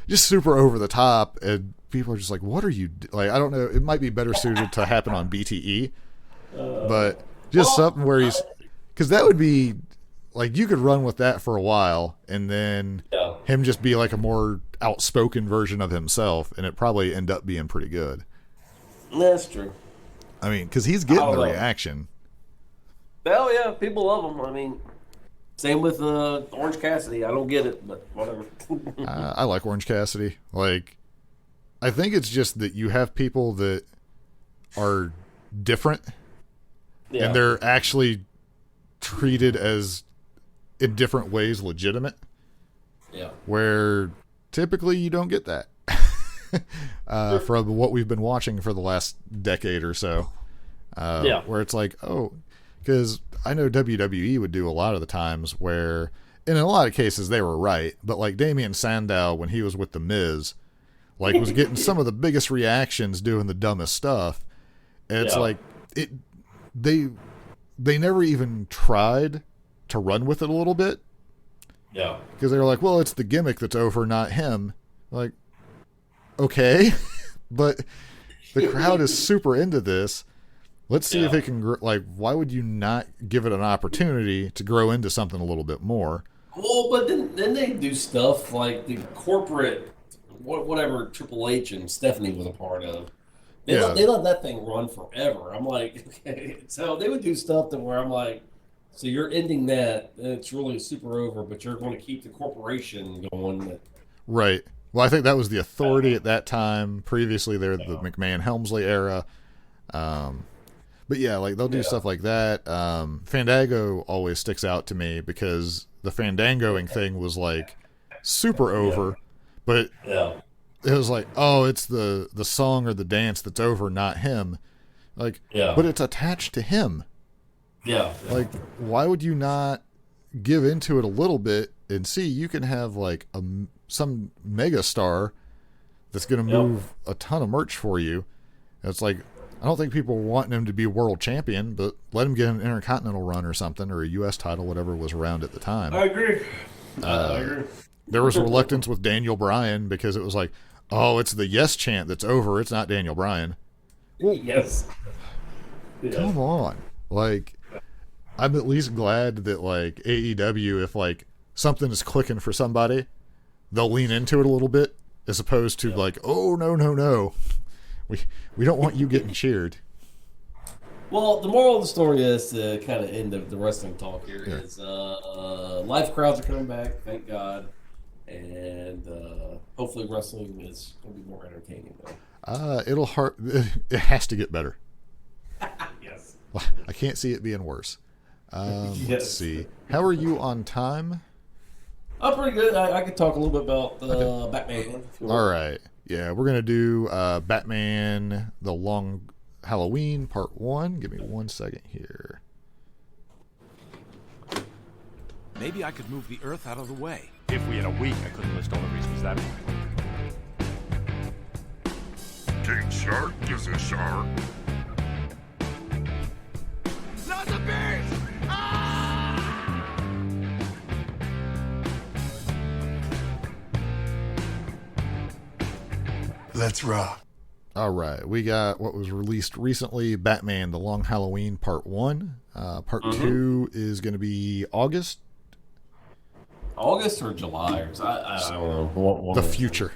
just super over the top, and people are just what are you I don't know, it might be better suited to happen on BTE, but just something where he's, because that would be you could run with that for a while and then him just be a more outspoken version of himself, and it probably end up being pretty good. That's true. I mean, because he's getting the reaction. Oh yeah, people love him. I mean, Same with Orange Cassidy. I don't get it, but whatever. I like Orange Cassidy. Like, I think it's just that you have people that are different, Yeah. and they're actually treated as in different ways legitimate. Yeah. Where typically you don't get that from what we've been watching for the last decade or so. Where it's like, oh, because I know WWE would do a lot of the times where, and in a lot of cases they were right, but like Damian Sandow when he was with The Miz, like was getting some of the biggest reactions doing the dumbest stuff. And it's like they never even tried to run with it a little bit. Yeah. Because they were like, well, it's the gimmick that's over, not him. Like, okay, but the crowd is super into this. Let's see if it can, why would you not give it an opportunity to grow into something a little bit more? Well, but then they do stuff like the corporate, whatever Triple H and Stephanie was a part of. They let that thing run forever. I'm like, okay. So they would do stuff to where I'm like, so you're ending that, and it's really super over, but you're going to keep the corporation going. Right. Well, I think that was the Authority at that time. Previously, they're the McMahon-Helmsley era. But yeah, like they'll do stuff like that. Fandango always sticks out to me because the Fandangoing thing was like super over, but it was like, oh, it's the song or the dance that's over, not him. Like, but it's attached to him. Yeah. Like, why would you not give into it a little bit and see you can have like some mega star that's going to move a ton of merch for you. And it's like, I don't think people want him to be world champion, but let him get an intercontinental run or something, or a U.S. title, whatever was around at the time. I agree. I agree. There was reluctance with Daniel Bryan because it was like, oh, it's the yes chant that's over. It's not Daniel Bryan. Well, yes. Come on. Like, I'm at least glad that, like, AEW, if, like, something is clicking for somebody, they'll lean into it a little bit, as opposed to, like, oh, no. We don't want you getting cheered. Well, the moral of the story is to kind of end the wrestling talk here is live crowds are coming back, thank God, and hopefully wrestling is going to be more entertaining though. It has to get better. Yes. I can't see it being worse. Let's see. How are you on time? I'm pretty good. I could talk a little bit about Batman. All right. Yeah, we're going to do Batman The Long Halloween Part 1. Give me 1 second here. Maybe I could move the Earth out of the way. If we had a week, I couldn't list all the reasons that. King Shark is a shark. Not the beast! Let's rock. All right. We got what was released recently, Batman The Long Halloween Part 1. Part 2 is going to be August. August or July? Or I don't know. The future.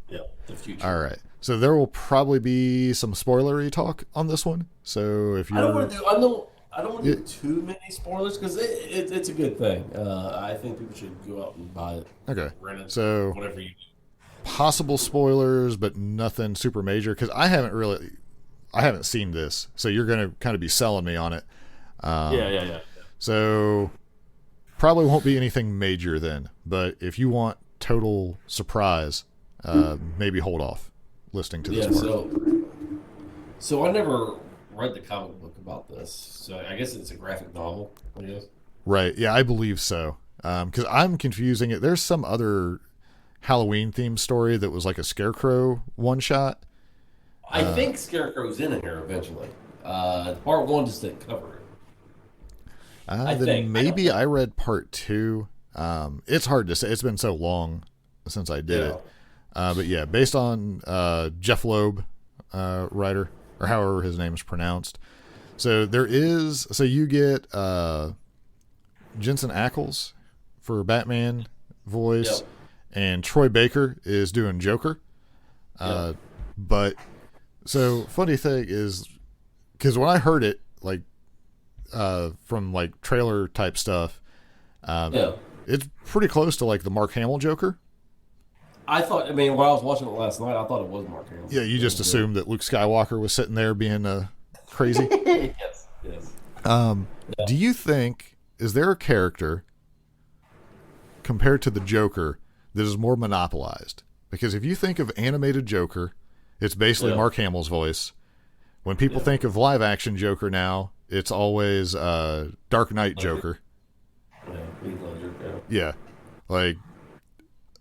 Yeah, the future. All right. So there will probably be some spoilery talk on this one. So if you're... I don't want to do too many spoilers because it's a good thing. I think people should go out and buy it. Okay. Rent it. So whatever you do. Possible spoilers, but nothing super major because I haven't seen this. So you're going to kind of be selling me on it. Yeah. So probably won't be anything major then. But if you want total surprise, maybe hold off listening to this part. So I never read the comic book about this. So I guess it's a graphic novel. Yes. Right. Yeah, I believe so. Because I'm confusing it. There's some other Halloween themed story that was like a Scarecrow one shot. I think Scarecrow's in here eventually. Part 1 just didn't cover it. Then maybe I read part 2. It's hard to say. It's been so long since I did it. But yeah, based on Jeff Loeb, writer, or however his name is pronounced. So you get Jensen Ackles for Batman voice. Yep. And Troy Baker is doing Joker. But so funny thing is, because when I heard it, like, from like trailer type stuff, Yeah. It's pretty close to like the Mark Hamill Joker. While I was watching it last night, I thought it was Mark Hamill. Yeah, you just assumed that Luke Skywalker was sitting there being crazy. Yes. Do you think, is there a character compared to the Joker that is more monopolized? Because if you think of animated Joker, it's basically Mark Hamill's voice. When people think of live action Joker now, it's always Dark Knight Joker. Yeah. Like,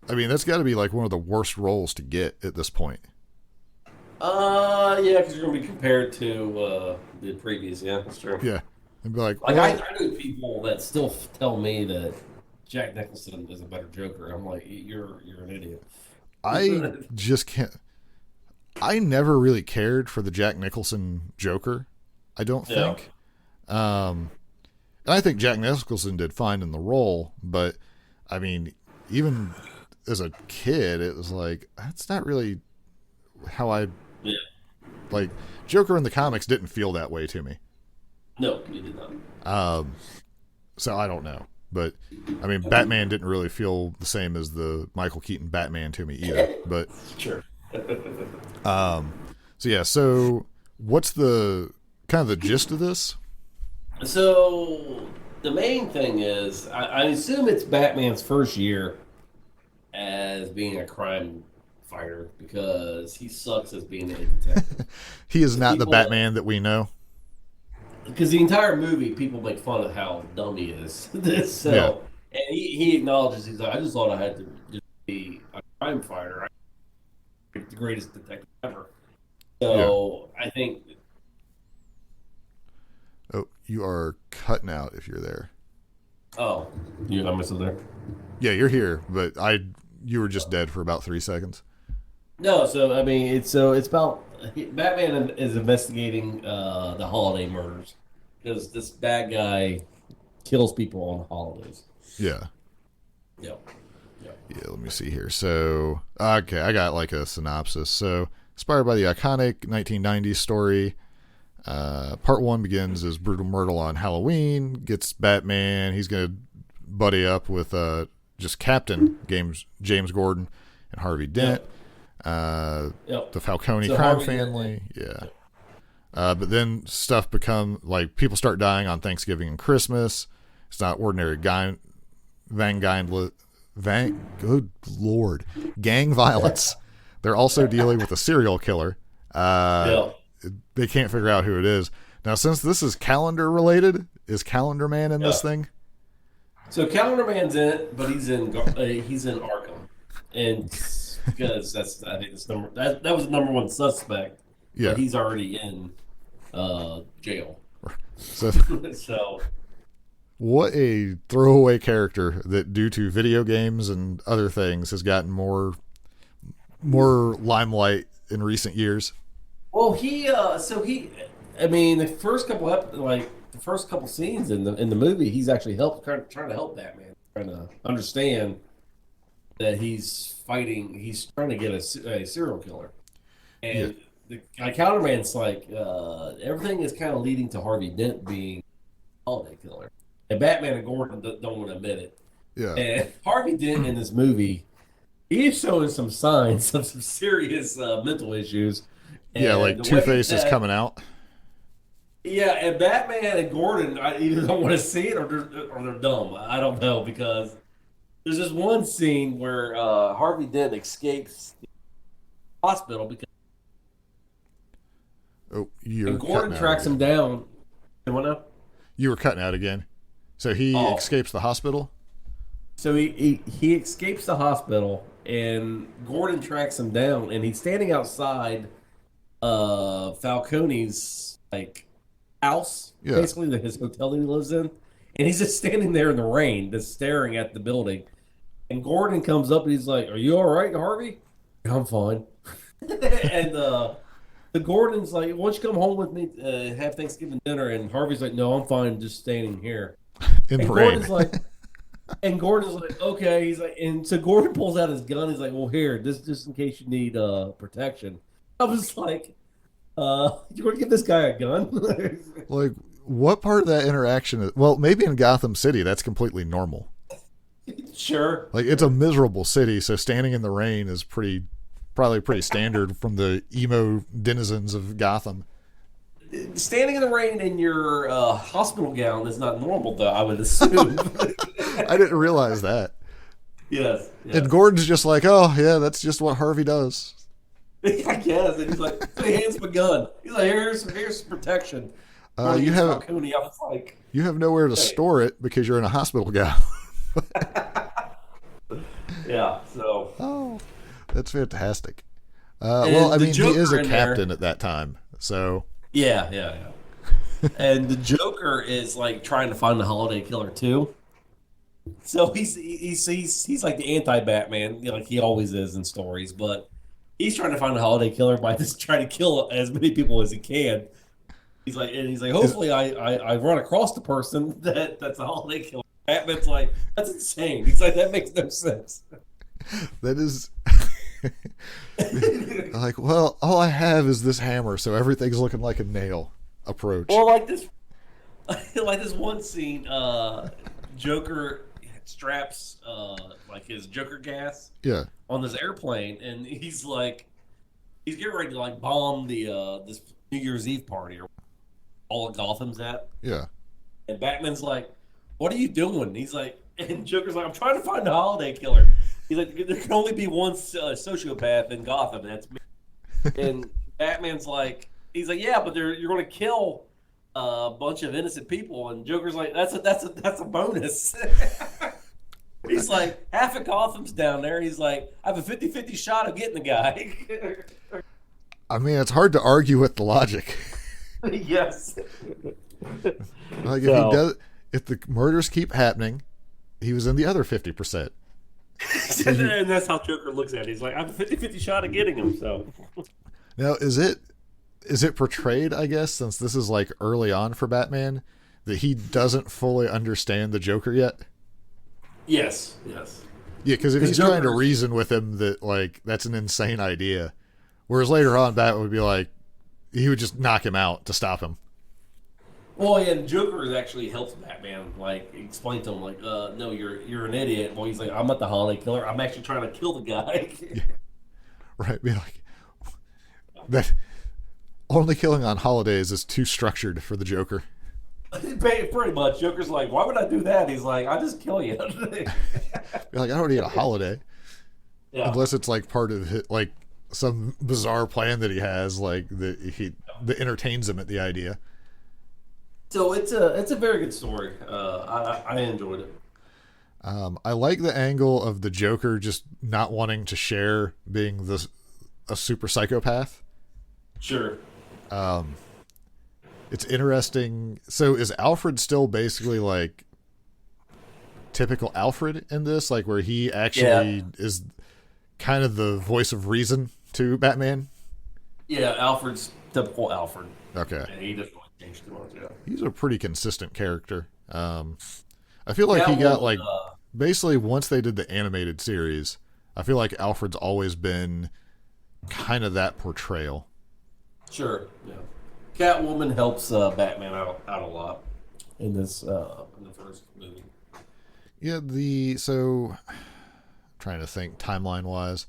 I mean, that's got to be like one of the worst roles to get at this point. Yeah, because you're going to be compared to the previous. Yeah, that's true. Yeah. And be like, I know people that still tell me that Jack Nicholson is a better Joker. I'm like, you're an idiot. I just can't. I never really cared for the Jack Nicholson Joker, I don't think. And I think Jack Nicholson did fine in the role, but I mean, even as a kid, it was like, that's not really how I like. Joker in the comics didn't feel that way to me. No, you did not. So I don't know, but I mean, Batman didn't really feel the same as the Michael Keaton Batman to me either. But sure. So what's the kind of the gist of this? So the main thing is, I assume it's Batman's first year as being a crime fighter because he sucks as being a detective. He is not the Batman that we know. Because the entire movie, people make fun of how dumb he is. And he acknowledges, he's like, I just thought I had to just be a crime fighter. I'm the greatest detective ever. So I think. Oh, you are cutting out if you're there. Oh, I'm still there. Yeah, you're here, but you were just dead for about 3 seconds. No, so I mean, it's about Batman is investigating the holiday murders because this bad guy kills people on the holidays. Yeah. Yep. Yeah, let me see here. So, okay, I got like a synopsis. So, inspired by the iconic 1990s story, part one begins as brutal murder on Halloween. Gets Batman. He's going to buddy up with just Captain James Gordon and Harvey Dent. The Falcone crime family. But then stuff become like people start dying on Thanksgiving and Christmas. It's not ordinary gang violence. They're also dealing with a serial killer. They can't figure out who it is. Now, since this is calendar related, is Calendar Man in this thing? So Calendar Man's in it, but he's in Arkham, and because I think that was the number one suspect. Yeah, but he's already in jail. So what a throwaway character that, due to video games and other things, has gotten more limelight in recent years. Well, the first couple scenes in the movie, he's actually trying to help Batman, trying to understand that he's trying to get a serial killer, and the Counterman's like everything is kind of leading to Harvey Dent being a holiday killer, and Batman and Gordon don't want to admit it. Yeah, and Harvey Dent in this movie, he's showing some signs of some serious mental issues. And like Two-Face is coming out. Yeah, and Batman and Gordon either don't want to see it or they're dumb. I don't know, because there's this one scene where Harvey Dent escapes the hospital because and Gordon tracks him down. And what now? You were cutting out again. So he escapes the hospital? So he escapes the hospital, and Gordon tracks him down, and he's standing outside Falcone's house, basically his hotel that he lives in, and he's just standing there in the rain, just staring at the building. And Gordon comes up and he's like, "Are you all right, Harvey?" "I'm fine." And the Gordon's like, "Why don't you come home with me, have Thanksgiving dinner?" And Harvey's like, "No, I'm fine, just standing here." In the rain. Gordon's like, "Okay." He's like, and so Gordon pulls out his gun. He's like, "Well, here, this just in case you need protection." I was like, "You want to give this guy a gun?" Like, what part of that interaction is, well, maybe in Gotham City, that's completely normal. Sure. Like, it's a miserable city, so standing in the rain is probably pretty standard from the emo denizens of Gotham. Standing in the rain in your hospital gown is not normal, though, I would assume. I didn't realize that. Yes. And Gordon's just like, oh, yeah, that's just what Harvey does. I guess. And he's like, he hands him a gun. He's like, here's protection. You have Falcone. I was like, you have nowhere to store it because you're in a hospital gown. yeah, so. Oh, that's fantastic. Well, I mean, he is a captain at that time, so. Yeah. And the Joker is like trying to find the holiday killer too. So he's like the anti-Batman, like he always is in stories, but he's trying to find the holiday killer by just trying to kill as many people as he can. He's like, hopefully I run across the person that's a holiday killer. Batman's like, that's insane. He's like, that makes no sense. That is like, well, all I have is this hammer, so everything's looking like a nail approach. Well, like this one scene, Joker straps like his Joker gas on this airplane, and he's getting ready to like bomb the this New Year's Eve party or all of Gotham's at. Yeah. And Batman's like, what are you doing? He's like, and Joker's like, I'm trying to find the holiday killer. He's like, there can only be one sociopath in Gotham, and that's me. And Batman's like, he's like, yeah, but you're going to kill a bunch of innocent people. And Joker's like, that's a bonus. He's like, half of Gotham's down there. He's like, I have a 50-50 shot of getting the guy. I mean, it's hard to argue with the logic. Yes. Like if the murders keep happening, he was in the other 50%. And that's how Joker looks at it. He's like, I have a 50-50 shot of getting him. So now, is it portrayed, I guess, since this is like early on for Batman, that he doesn't fully understand the Joker yet? Yes. Yeah, because if he's trying to reason with him that like that's an insane idea, whereas later on Batman would be like, he would just knock him out to stop him. Well, yeah, and Joker actually helps Batman, like, explain to him, like, no, you're an idiot. Well, he's like, I'm not the holiday killer. I'm actually trying to kill the guy. Yeah. Right, be like, that only killing on holidays is too structured for the Joker. Pretty much. Joker's like, why would I do that? He's like, I'll just kill you. Be like, I don't need a holiday. Yeah. Unless it's like part of it, like some bizarre plan that he has, like that entertains him at the idea. So it's a very good story. I enjoyed it. I like the angle of the Joker just not wanting to share being a super psychopath. Sure. It's interesting. So is Alfred still basically like typical Alfred in this, like where he actually is kind of the voice of reason to Batman? Yeah, Alfred's typical Alfred. Okay. And he doesn't really change too much. Yeah. He's a pretty consistent character. I feel like he got like basically once they did the animated series, I feel like Alfred's always been kind of that portrayal. Sure. Yeah. Catwoman helps Batman out a lot in this in the first movie. Yeah, so I'm trying to think timeline wise.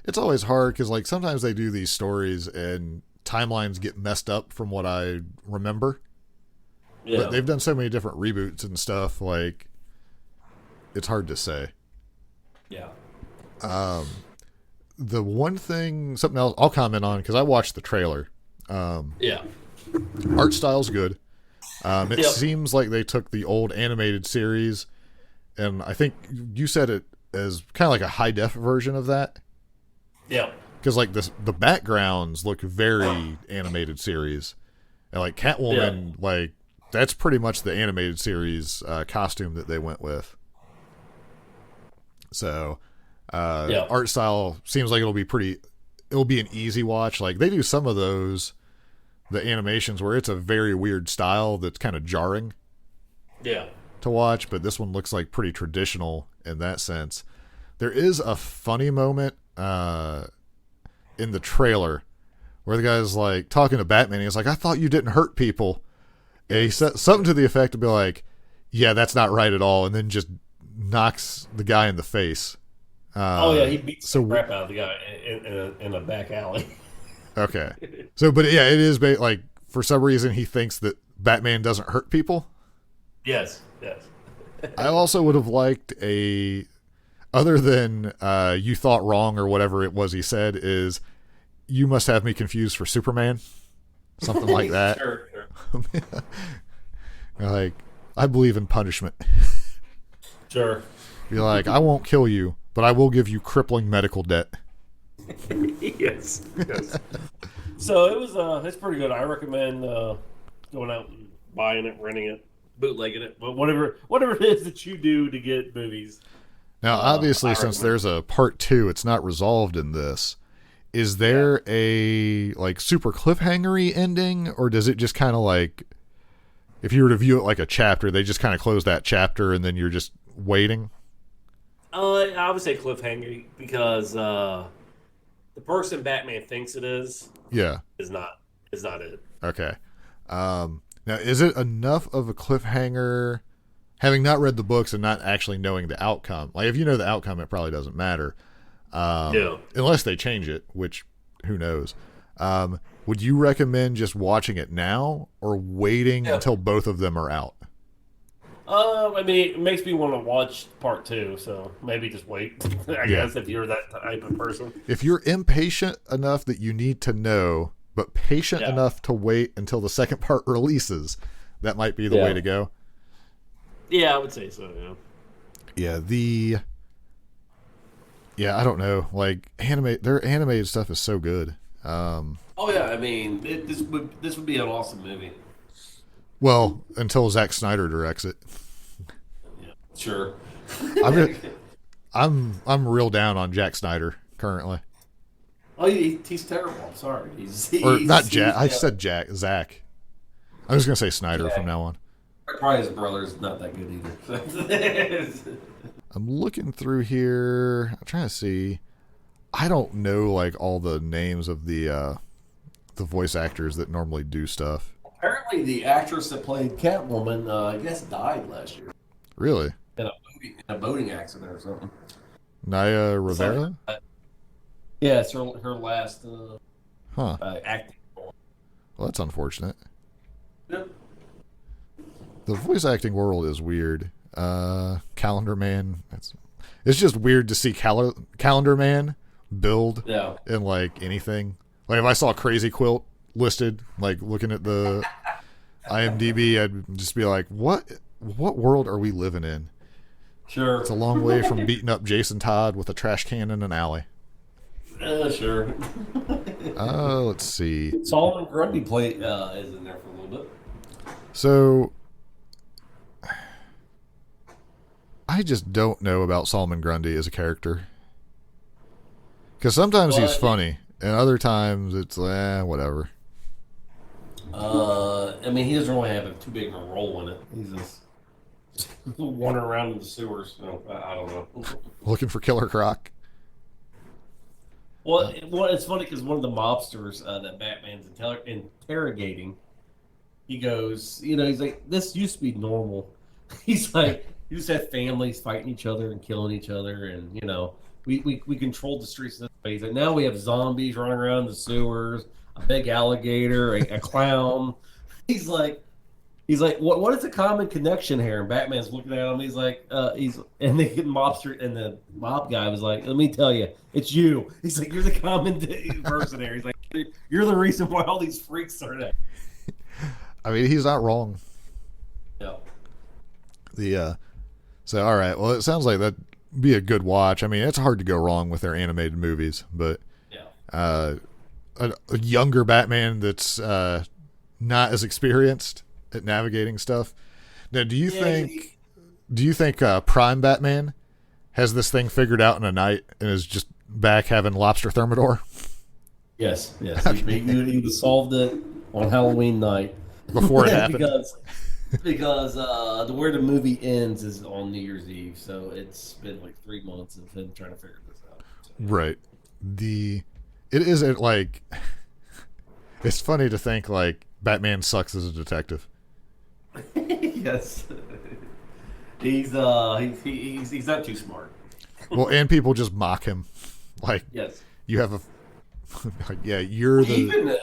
It's always hard because like sometimes they do these stories and timelines get messed up from what I remember. Yeah. But they've done so many different reboots and stuff, like it's hard to say. Yeah. The one thing, something else I'll comment on because I watched the trailer. Yeah. Art style's good. It seems like they took the old animated series, and I think you said it as kind of like a high def version of that. Yeah. Because like the backgrounds look very animated series, and like Catwoman, like that's pretty much the animated series costume that they went with. So, art style seems like it'll be an easy watch. Like they do some of those, the animations where it's a very weird style that's kind of jarring. Yeah. To watch, but this one looks like pretty traditional in that sense. There is a funny moment in the trailer where the guy's like talking to Batman. He's like, I thought you didn't hurt people. And he said something to the effect of be like, "Yeah, that's not right at all," and then just knocks the guy in the face. He beats the crap out of the guy in a back alley. Okay. So, but yeah, it is like for some reason he thinks that Batman doesn't hurt people. Yes. I also would have liked other than you thought wrong or whatever it was he said is, you must have me confused for Superman. Something like that. Sure. Like, I believe in punishment. Sure. Be like, I won't kill you, but I will give you crippling medical debt. Yes. So it was it's pretty good. I recommend going out and buying it, renting it, bootlegging it, but whatever it is that you do to get movies. Now, obviously, since there's a part 2, it's not resolved in this. Is there a like super cliffhangery ending, or does it just kind of like, if you were to view it like a chapter, they just kind of close that chapter and then you're just waiting? I would say cliffhanger because the person Batman thinks it is not it. Okay. Now, is it enough of a cliffhanger, having not read the books and not actually knowing the outcome? Like, if you know the outcome, it probably doesn't matter. Unless they change it, which who knows. Would you recommend just watching it now or waiting until both of them are out? I mean, it makes me want to watch part 2, so maybe just wait. I guess if you're that type of person. If you're impatient enough that you need to know, but patient enough to wait until the second part releases, that might be the way to go. Yeah, I would say so. Yeah, I don't know. Like, their animated stuff is so good. I mean, this would be an awesome movie. Well, until Zack Snyder directs it. Yeah, sure. I'm real down on Jack Snyder currently. Oh, he's terrible. I'm sorry. I said Zach. I was gonna say Snyder from now on. Probably his brother's not that good either. I'm looking through here. I'm trying to see. I don't know like all the names of the voice actors that normally do stuff. Apparently, the actress that played Catwoman, I guess, died last year. Really? In a boating accident or something. Naya Rivera? Yeah, it's her last acting role. Well, that's unfortunate. Yep. The voice acting world is weird. Calendar Man. It's just weird to see Calendar Man build in like anything. Like if I saw Crazy Quilt listed, like looking at the IMDb, I'd just be like, what world are we living in? Sure. It's a long way from beating up Jason Todd with a trash can in an alley. Sure. Let's see. Solomon Grundy is in there for a little bit. So I just don't know about Solomon Grundy as a character. Because sometimes he's funny, and other times it's whatever. I mean, he doesn't really have too big of a role in it. He's just wandering around in the sewers. So, I don't know. Looking for Killer Croc. Well, it's funny because one of the mobsters that Batman's interrogating, he goes, he's like, this used to be normal. He's like, you just have families fighting each other and killing each other, and we controlled the streets this way. He's like, now we have zombies running around in the sewers, a big alligator, a clown. He's like, what is the common connection here? And Batman's looking at him. He's like, and the mobster and the mob guy was like, let me tell you, it's you. He's like, you're the common person here. He's like, you're the reason why all these freaks are there. I mean, he's not wrong. Yeah. So all right. Well, it sounds like that'd be a good watch. I mean, it's hard to go wrong with their animated movies, but a younger Batman that's not as experienced at navigating stuff. Now, do you think Prime Batman has this thing figured out in a night and is just back having lobster thermidor? Yes. He would have solved it on Halloween night before it happened. because where the movie ends is on New Year's Eve, so it's been like 3 months of him trying to figure this out. Right. It is like it's funny to think like Batman sucks as a detective. Yes. He's not too smart. Well, and people just mock him. Like, Yes. you have a... like, yeah, you're the...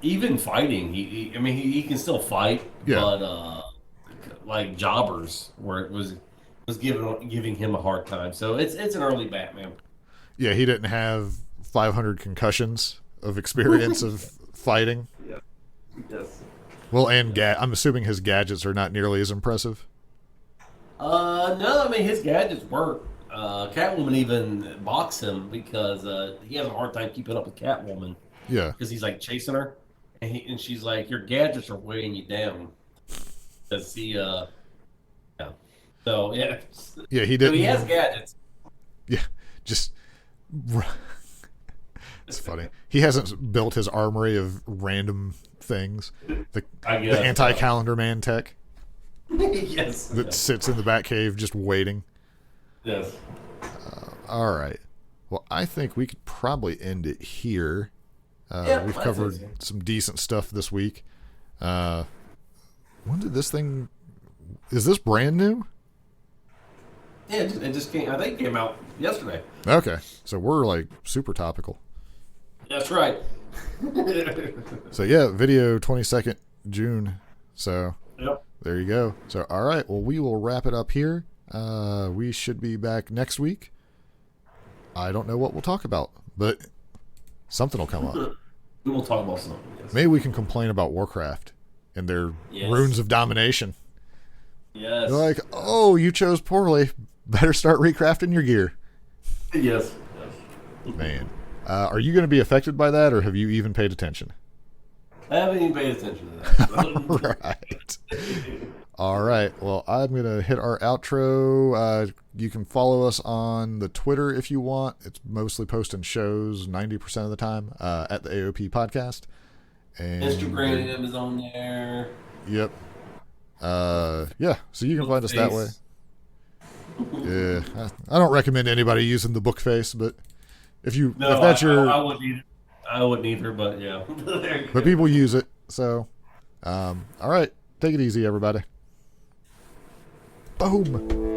Even fighting, I mean, he can still fight, Yeah. but like jobbers, where it was giving him a hard time. So it's an early Batman. Yeah, he didn't have 500 concussions of experience of fighting. Yeah. Yes. Well, and I'm assuming his gadgets are not nearly as impressive. No, I mean his gadgets work. Catwoman even boxed him because he has a hard time keeping up with Catwoman. Yeah. Because he's like chasing her, and she's like, "Your gadgets are weighing you down." Because yeah. So yeah. Yeah, he didn't. So he has gadgets. Yeah, just. It's funny. He hasn't built his armory of random things. The anti-calendar man tech. Yes. That sits in the Batcave just waiting. Yes. All right. Well, I think we could probably end it here. We've covered some decent stuff this week. When did this thing... Is this brand new? Yeah, it just came. I think it came out yesterday. Okay. So we're like super topical. That's right. So yeah, video 22nd June. So Yep. there you go. So all right. Well, we will wrap it up here. We should be back next week. I don't know what we'll talk about, but something will come up. We will talk about something. Yes. Maybe we can complain about Warcraft and their runes of domination. Yes. They're like, oh, you chose poorly. Better start recrafting your gear. Yes. Man. Are you going to be affected by that, or have you even paid attention? I haven't even paid attention to that. Right. All right. Well, I'm going to hit our outro. You can follow us on the Twitter if you want. It's mostly posting shows 90% of the time at the AOP podcast. And Instagram is on there. Yep. Yeah. So you can find us that way. Yeah. I don't recommend anybody using the book face, but if that's your... I wouldn't either. I wouldn't either, but yeah. But people use it. So, all right. Take it easy, everybody. Boom.